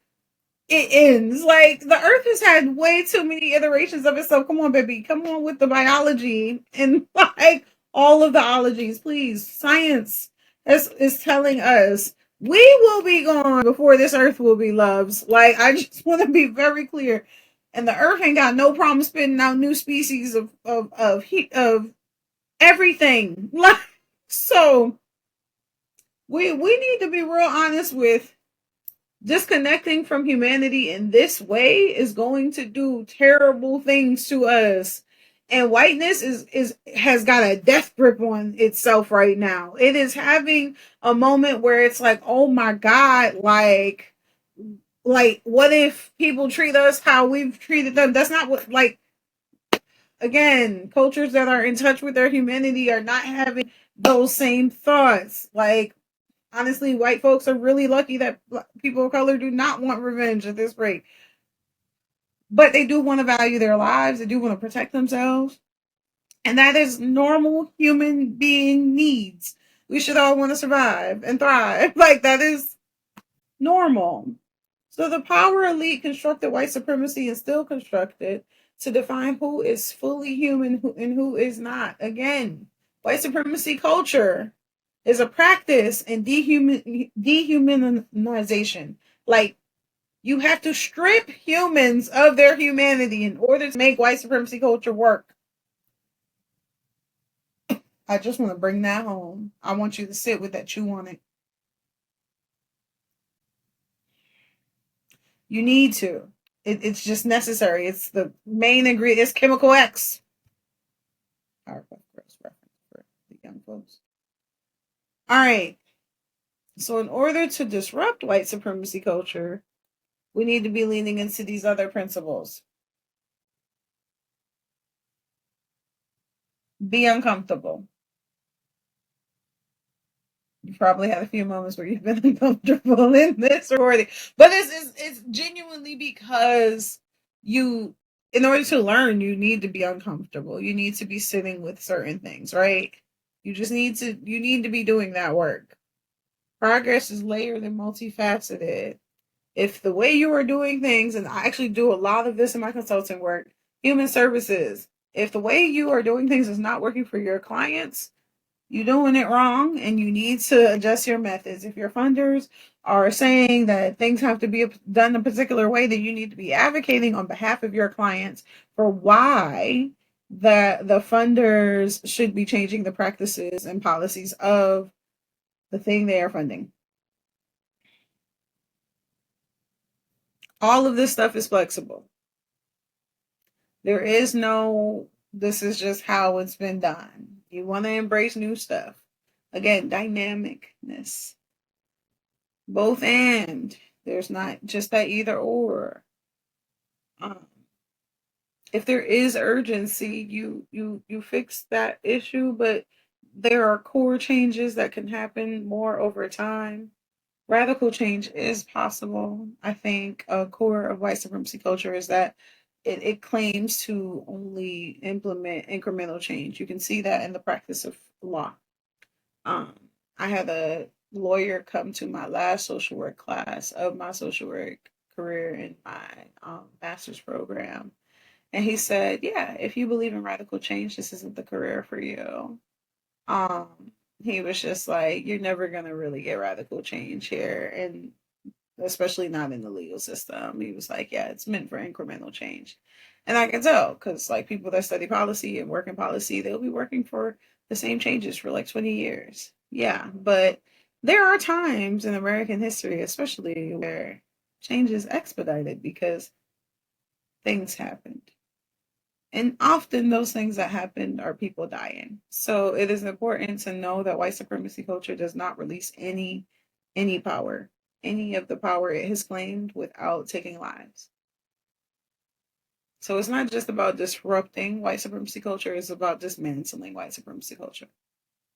it ends. Like, the earth has had way too many iterations of itself. Come on, baby. Come on with the biology and like all of the ologies, please. Science is telling us we will be gone before this earth will be loves. Like, I just want to be very clear. And the earth ain't got no problem spitting out new species of heat of everything. Like, so we need to be real honest with disconnecting from humanity in this way is going to do terrible things to us. And whiteness is has got a death grip on itself right now. It is having a moment where it's like, oh my God, like what if people treat us how we've treated them? That's not what, like, again, cultures that are in touch with their humanity are not having those same thoughts. Like, honestly, white folks are really lucky that people of color do not want revenge at this rate. But they do want to value their lives. They do want to protect themselves. And that is normal human being needs. We should all want to survive and thrive. Like, that is normal. So the power elite constructed white supremacy and still constructed to define who is fully human and who is not. Again, white supremacy culture is a practice in dehumanization. Like, you have to strip humans of their humanity in order to make white supremacy culture work. I just want to bring that home. I want you to sit with that. You want it. You need to. It's just necessary. It's the main ingredient. It's chemical X. Our reference for the young folks. All right. So in order to disrupt white supremacy culture, we need to be leaning into these other principles. Be uncomfortable. You probably had a few moments where you've been uncomfortable in this recording, but it's genuinely because you, in order to learn, you need to be uncomfortable. You need to be sitting with certain things, right? You need to be doing that work. Progress is layered and multifaceted. If the way you are doing things, and I actually do a lot of this in my consulting work, human services, if the way you are doing things is not working for your clients, you're doing it wrong and you need to adjust your methods. If your funders are saying that things have to be done a particular way, then you need to be advocating on behalf of your clients for why the funders should be changing the practices and policies of the thing they are funding. All of this stuff is flexible. There is no, this is just how it's been done. You want to embrace new stuff. Again, dynamicness. Both and. There's not just that either or. If there is urgency, you fix that issue, but there are core changes that can happen more over time. Radical change is possible. I think a core of white supremacy culture is that it claims to only implement incremental change. You can see that in the practice of law. I had a lawyer come to my last social work class of my social work career in my master's program. And he said, yeah, if you believe in radical change, this isn't the career for you. He was just like, you're never going to really get radical change here. And especially not in the legal system. He was like, yeah, it's meant for incremental change. And I can tell because like people that study policy and work in policy, they'll be working for the same changes for like 20 years. Yeah, but there are times in American history, especially where change is expedited because things happened. And often those things that happened are people dying. So it is important to know that white supremacy culture does not release any power, any of the power it has claimed without taking lives. So it's not just about disrupting white supremacy culture, it's about dismantling white supremacy culture,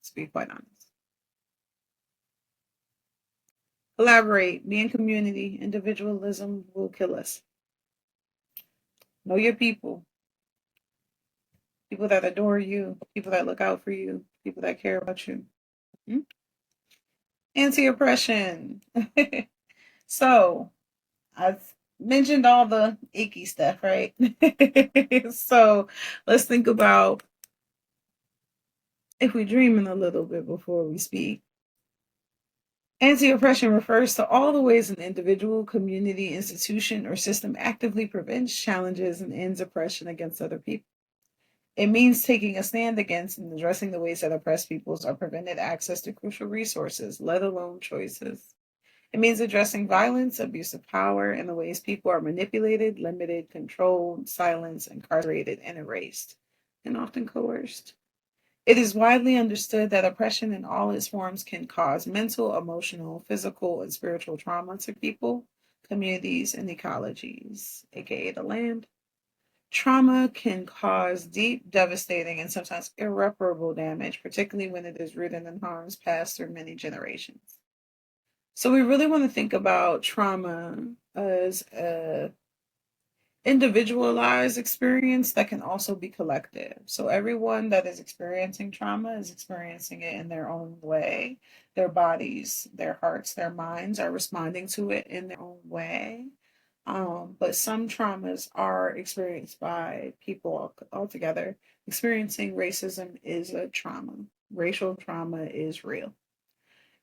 to be quite honest. Collaborate, be in community. Individualism will kill us. Know your people, people that adore you, people that look out for you, people that care about you. Hmm? Anti-oppression. So, I've mentioned all the icky stuff, right? So, let's think about if we're dreaming a little bit before we speak. Anti-oppression refers to all the ways an individual, community, institution, or system actively prevents, challenges, and ends oppression against other people. It means taking a stand against and addressing the ways that oppressed peoples are prevented access to crucial resources, let alone choices. It means addressing violence, abuse of power, and the ways people are manipulated, limited, controlled, silenced, incarcerated, and erased, and often coerced. It is widely understood that oppression in all its forms can cause mental, emotional, physical, and spiritual trauma to people, communities, and ecologies, aka the land. Trauma can cause deep, devastating, and sometimes irreparable damage, particularly when it is rooted in harms passed through many generations. So we really want to think about trauma as a individualized experience that can also be collective. So everyone that is experiencing trauma is experiencing it in their own way. Their bodies, their hearts, their minds are responding to it in their own way. But some traumas are experienced by people altogether. Experiencing racism is a trauma. Racial trauma is real.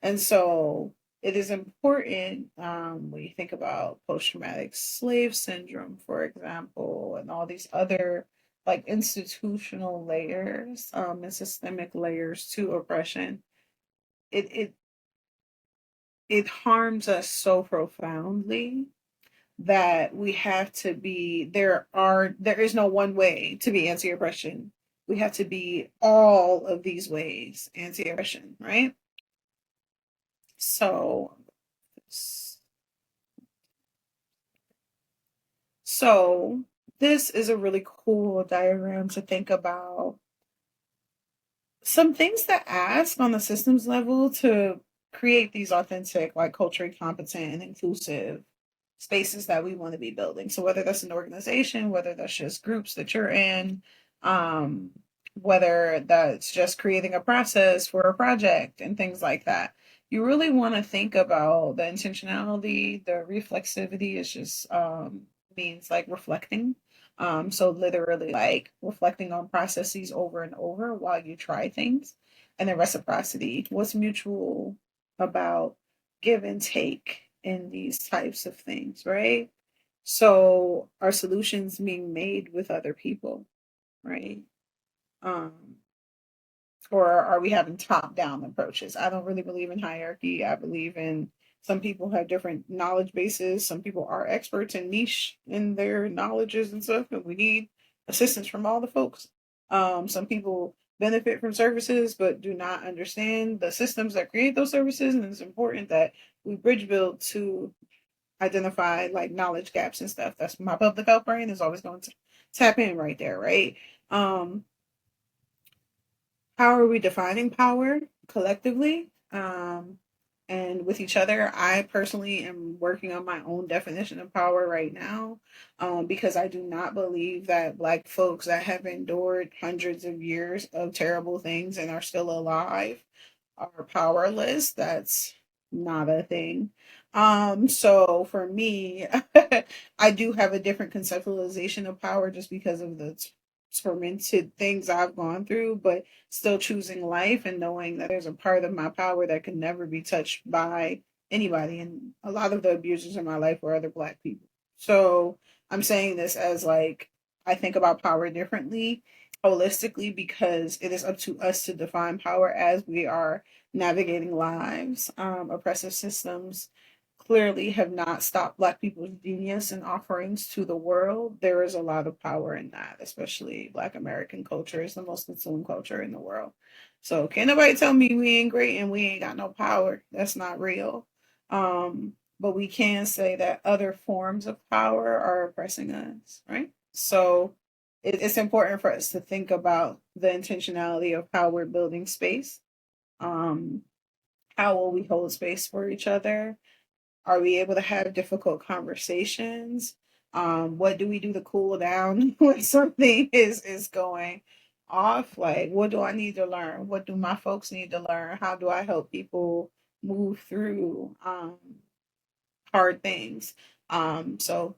And so it is important when you think about post traumatic slave syndrome, for example, and all these other like institutional layers and systemic layers to oppression. It it it harms us so profoundly that we have to be there is no one way to be anti-oppression. We have to be all of these ways anti-oppression, right? So So this is a really cool diagram to think about. Some things to ask on the systems level to create these authentic, like culturally competent and inclusive spaces that we want to be building. So whether that's an organization, whether that's just groups that you're in, um, whether that's just creating a process for a project and things like that. You really want to think about the intentionality, the reflexivity is just means like reflecting. So literally like reflecting on processes over and over while you try things. And then reciprocity, what's mutual about give and take in these types of things, right? So are solutions being made with other people, right? Um, or are we having top down approaches? I don't really believe in hierarchy. I believe in some people have different knowledge bases. Some people are experts and niche in their knowledges and stuff, and we need assistance from all the folks. Some people benefit from services but do not understand the systems that create those services, and it's important that we bridge build to identify like knowledge gaps and stuff. That's my public health brain is always going to tap in right there, right? Um, how are we defining power collectively and with each other? I personally am working on my own definition of power right now because I do not believe that Black folks that have endured hundreds of years of terrible things and are still alive are powerless. That's not a thing. So for me, I do have a different conceptualization of power just because of the tormented things I've gone through, but still choosing life and knowing that there's a part of my power that can never be touched by anybody. And a lot of the abusers in my life were other Black people. So I'm saying this as like I think about power differently holistically because it is up to us to define power as we are navigating lives. Oppressive systems clearly have not stopped Black people's genius and offerings to the world. There is a lot of power in that, especially Black American culture is the most consumed culture in the world. So can't nobody tell me we ain't great and we ain't got no power. That's not real. But we can say that other forms of power are oppressing us, right? So it's important for us to think about the intentionality of how we're building space. Um, how will we hold space for each other? Are we able to have difficult conversations? What do we do to cool down when something is going off? Like, what do I need to learn? What do my folks need to learn? How do I help people move through hard things? So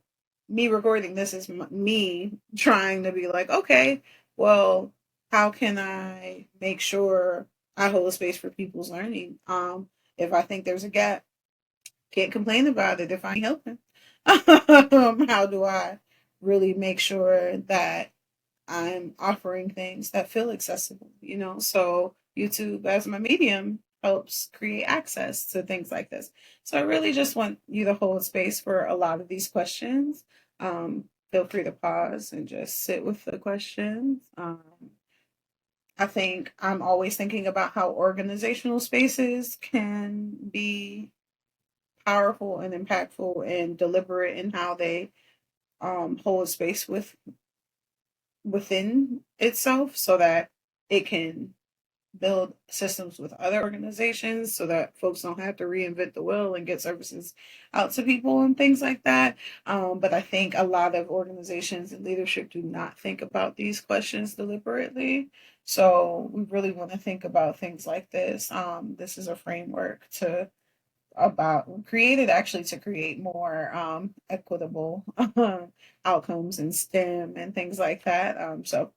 me recording this is me trying to be like, okay, well, how can I make sure I hold a space for people's learning? If I think there's a gap, can't complain about it if I ain't helping. How do I really make sure that I'm offering things that feel accessible, you know? So YouTube as my medium helps create access to things like this. So I really just want you to hold space for a lot of these questions. Feel free to pause and just sit with the questions. I think I'm always thinking about how organizational spaces can be powerful and impactful and deliberate in how they hold space within itself so that it can build systems with other organizations so that folks don't have to reinvent the wheel and get services out to people and things like that. But I think a lot of organizations and leadership do not think about these questions deliberately. So we really want to think about things like this. This is a framework to about created actually to create more equitable outcomes in STEM and things like that. So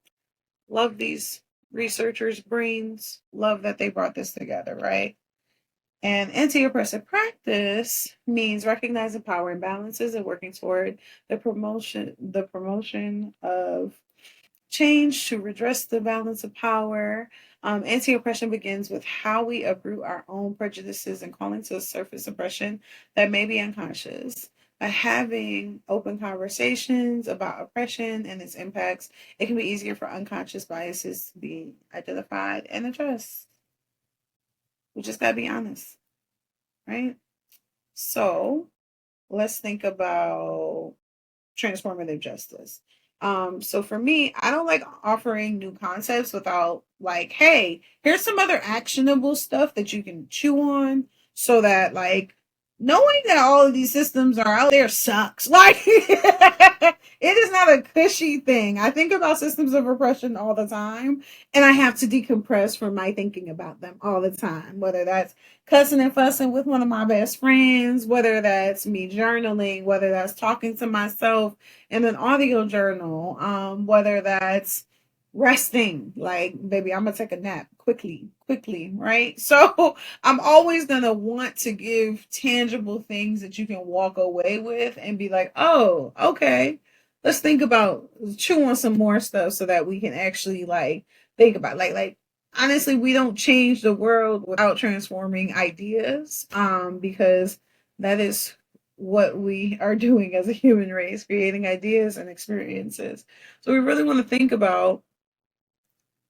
love these researchers' brains. Love that they brought this together, right? And anti-oppressive practice means recognizing power imbalances and working toward the promotion of change to redress the balance of power. Anti-oppression begins with how we uproot our own prejudices and calling to the surface oppression that may be unconscious. By having open conversations about oppression and its impacts, it can be easier for unconscious biases to be identified and addressed. We just gotta be honest, right? So let's think about transformative justice. So for me, I don't like offering new concepts without like, hey, here's some other actionable stuff that you can chew on so that like knowing that all of these systems are out there sucks. Like it is not a cushy thing. I think about systems of oppression all the time and I have to decompress from my thinking about them all the time, whether that's cussing and fussing with one of my best friends, whether that's me journaling, whether that's talking to myself in an audio journal, whether that's resting, like, baby, I'm gonna take a nap quickly, right? So I'm always gonna want to give tangible things that you can walk away with and be like, oh, okay, let's think about chew on some more stuff so that we can actually like think about like honestly, we don't change the world without transforming ideas, because that is what we are doing as a human race, creating ideas and experiences. So we really want to think about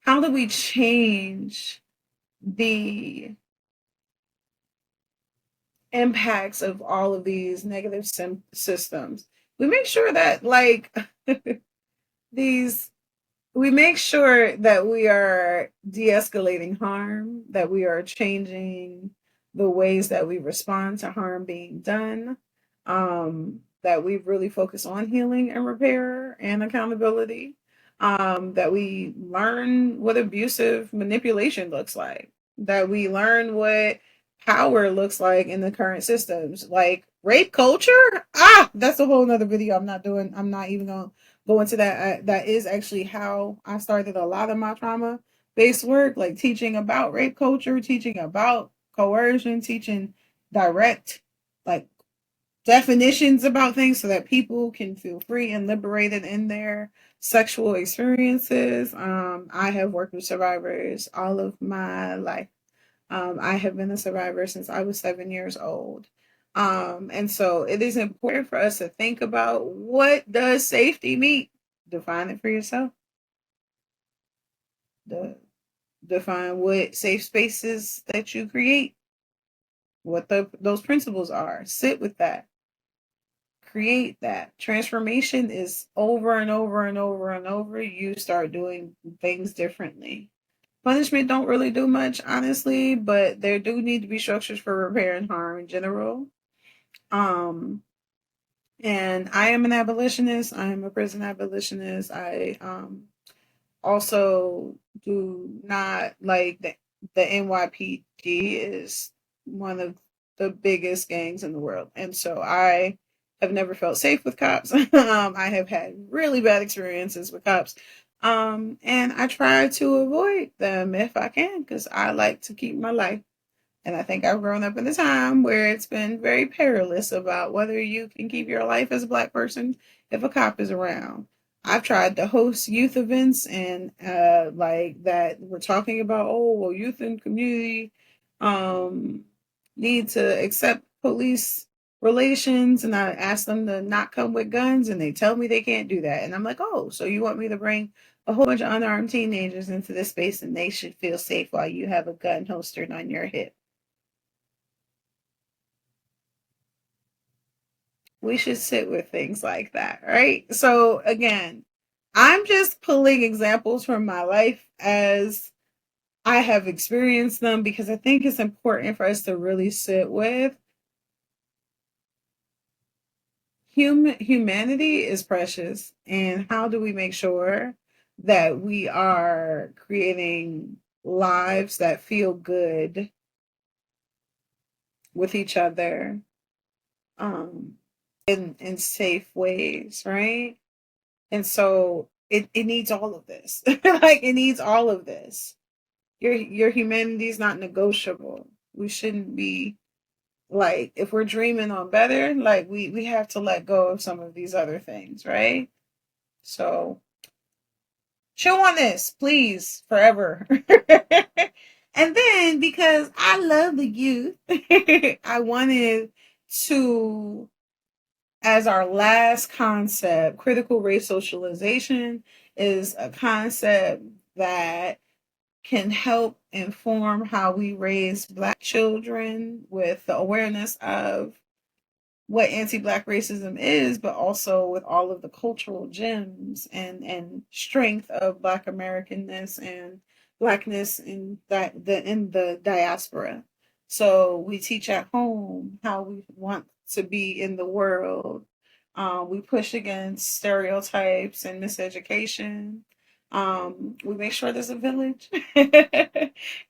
how do we change the impacts of all of these negative systems. We make sure that like these we make sure that we are de-escalating harm, that we are changing the ways that we respond to harm being done, that we really focus on healing and repair and accountability, that we learn what abusive manipulation looks like, that we learn what power looks like in the current systems, like rape culture. That's a whole nother video I'm not doing. I'm not even going to go into that. That is actually how I started a lot of my trauma based work, like teaching about rape culture, teaching about coercion, teaching direct like definitions about things so that people can feel free and liberated in their sexual experiences. I have worked with survivors all of my life. I have been a survivor since I was 7 years old. And so it is important for us to think about, what does safety mean? Define it for yourself. Define what safe spaces that you create, what those principles are. Sit with that. Create that. Transformation is over and over and over and over. You start doing things differently. Punishment don't really do much, honestly, but there do need to be structures for repair and harm in general. Um, and I am an abolitionist. I am a prison abolitionist. I also do not like the NYPD is one of the biggest gangs in the world, and so I have never felt safe with cops. I have had really bad experiences with cops, and I try to avoid them if I can because I like to keep my life. And I think I've grown up in a time where it's been very perilous about whether you can keep your life as a Black person if a cop is around. I've tried to host youth events and like that we're talking about, oh, well, youth and community um, need to accept police relations. And I ask them to not come with guns and they tell me they can't do that. And I'm like, oh, so you want me to bring a whole bunch of unarmed teenagers into this space and they should feel safe while you have a gun holstered on your hip. We should sit with things like that, right? So again, I'm just pulling examples from my life as I have experienced them because I think it's important for us to really sit with humanity is precious, and how do we make sure that we are creating lives that feel good with each other um in safe ways, right? And so it needs all of this. Like it needs all of this. Your humanity is not negotiable. We shouldn't be like if we're dreaming on better, like we have to let go of some of these other things, right? So chew on this, please, forever. And then because I love the youth, I wanted to as our last concept, critical race socialization is a concept that can help inform how we raise Black children with the awareness of what anti-Black racism is, but also with all of the cultural gems and strength of Black Americanness and Blackness in the diaspora. So we teach at home how we want to be in the world. We push against stereotypes and miseducation. We make sure there's a village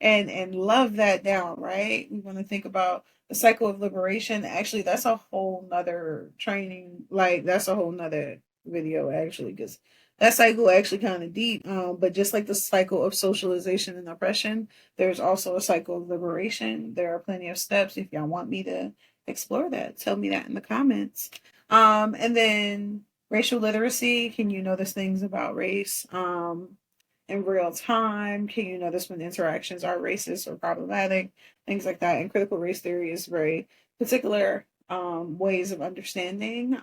and love that down, right? We want to think about the cycle of liberation. Actually, that's a whole nother training, like that's a whole nother video actually, because that cycle actually kind of deep. But just like the cycle of socialization and oppression, there's also a cycle of liberation. There are plenty of steps. If y'all want me to explore that, tell me that in the comments. And then racial literacy. Can you notice things about race? In real time? Can you notice when interactions are racist or problematic? Things like that. And critical race theory is very particular ways of understanding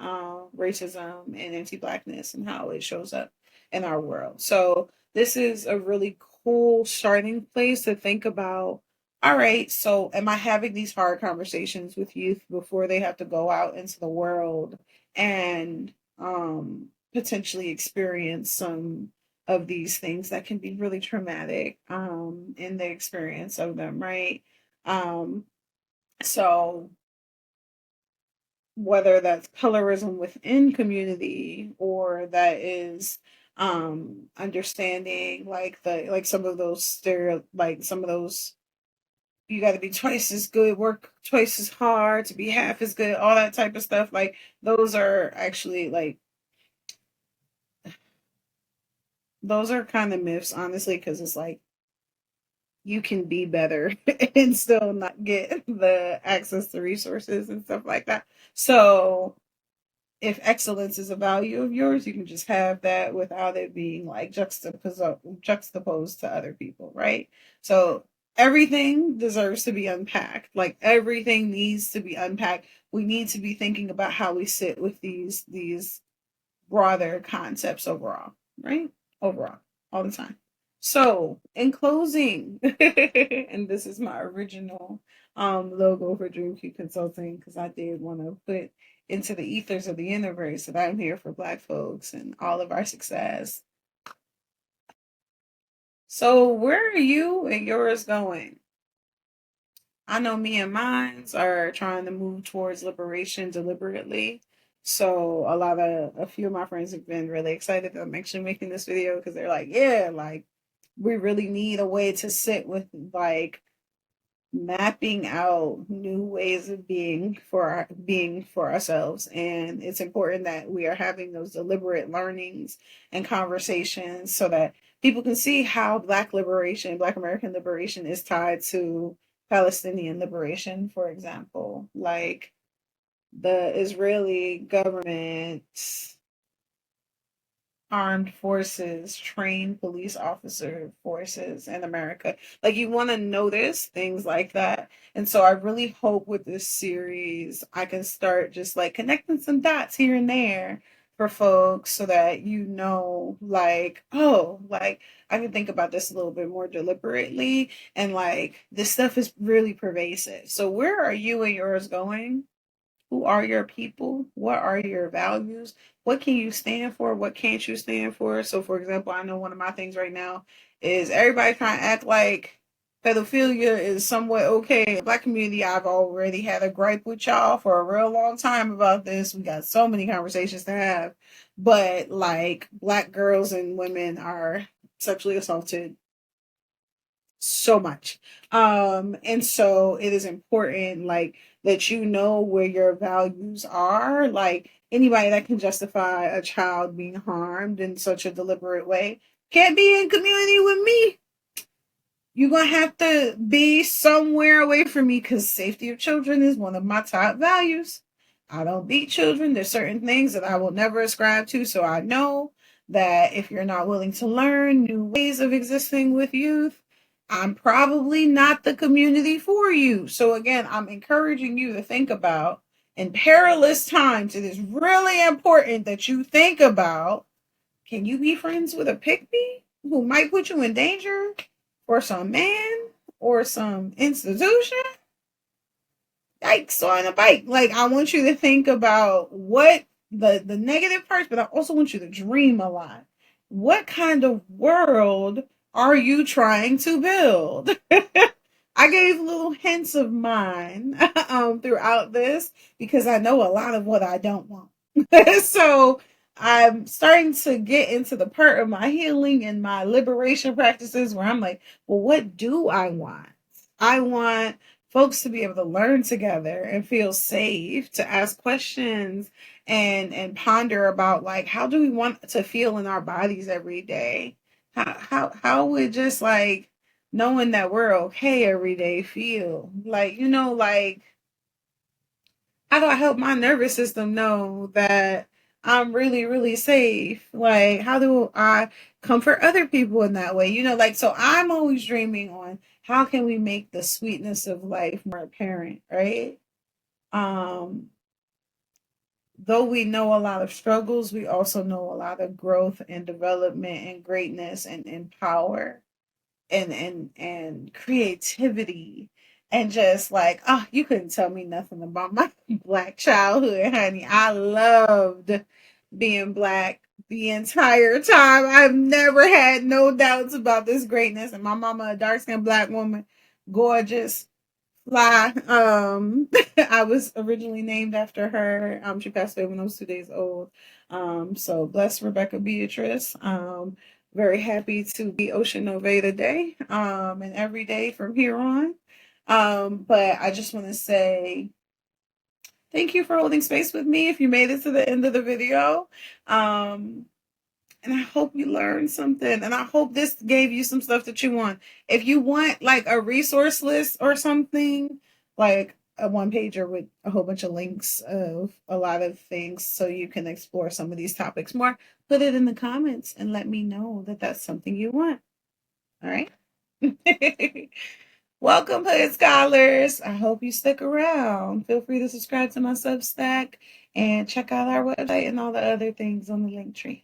racism and anti-Blackness and how it shows up in our world. So this is a really cool starting place to think about. All right, so am I having these hard conversations with youth before they have to go out into the world and potentially experience some of these things that can be really traumatic in the experience of them, right? Um, so whether that's colorism within community or that is understanding like some of those like some of those you got to be twice as good, work twice as hard to be half as good, all that type of stuff. Like those are actually like those are kind of myths, honestly, because it's like you can be better and still not get the access to resources and stuff like that. So if excellence is a value of yours, you can just have that without it being like juxtaposed to other people, right? So everything deserves to be unpacked. Like everything needs to be unpacked. We need to be thinking about how we sit with these broader concepts overall, right? Overall, all the time. So, in closing, and this is my original logo for Dreamkey Consulting because I did want to put into the ethers of the universe that I'm here for Black folks and all of our success. So, where are you and yours going? I know me and mines are trying to move towards liberation deliberately. So a few of my friends have been really excited that I'm actually making this video because they're like, yeah, like we really need a way to sit with like mapping out new ways of being for ourselves, and it's important that we are having those deliberate learnings and conversations so that people can see how Black American liberation is tied to Palestinian liberation. For example, like the Israeli government armed forces train police officer forces in America. Like you want to notice things like that. And so I really hope with this series I can start just like connecting some dots here and there for folks so that you know like, oh, like I can think about this a little bit more deliberately, and like this stuff is really pervasive. So where are you and yours going? Who are your people? What are your values? What can you stand for? What can't you stand for? So, for example, I know one of my things right now is everybody trying to act like pedophilia is somewhat okay. In the Black community, I've already had a gripe with y'all for a real long time about this. We got so many conversations to have. But, like, Black girls and women are sexually assaulted so much. And so it is important like that you know where your values are. Like anybody that can justify a child being harmed in such a deliberate way can't be in community with me. You're gonna have to be somewhere away from me because safety of children is one of my top values. I don't beat children. There's certain things that I will never ascribe to. So I know that if you're not willing to learn new ways of existing with youth, I'm probably not the community for you. So again, I'm encouraging you to think about in perilous times, it is really important that you think about, can you be friends with a pygmy who might put you in danger? Or some man? Or some institution? Yikes on a bike. Like, I want you to think about what the negative parts, but I also want you to dream a lot. What kind of world are you trying to build? I gave little hints of mine throughout this because I know a lot of what I don't want. So I'm starting to get into the part of my healing and my liberation practices where I'm like, well, what do I want? I want folks to be able to learn together and feel safe to ask questions and ponder about like how do we want to feel in our bodies every day? How would just like knowing that we're okay every day feel? Like, you know, like how do I help my nervous system know that I'm really, really safe? Like, how do I comfort other people in that way? You know, like, so I'm always dreaming on how can we make the sweetness of life more apparent, right? Um, though we know a lot of struggles, we also know a lot of growth and development and greatness and power and creativity, and just like, oh, you couldn't tell me nothing about my Black childhood, honey. I loved being Black the entire time. I've never had no doubts about this greatness, and my mama, a dark-skinned Black woman, gorgeous, fly. I was originally named after her. She passed away when I was 2 days old. So bless Rebecca Beatrice. Very happy to be Ocean Novae today. And every day from here on. But I just want to say thank you for holding space with me if you made it to the end of the video. Um, and I hope you learned something. And I hope this gave you some stuff that you want. If you want like a resource list or something, like a one pager with a whole bunch of links of a lot of things so you can explore some of these topics more, put it in the comments and let me know that that's something you want. All right. Welcome, Hood Scholars. I hope you stick around. Feel free to subscribe to my Substack and check out our website and all the other things on the link tree.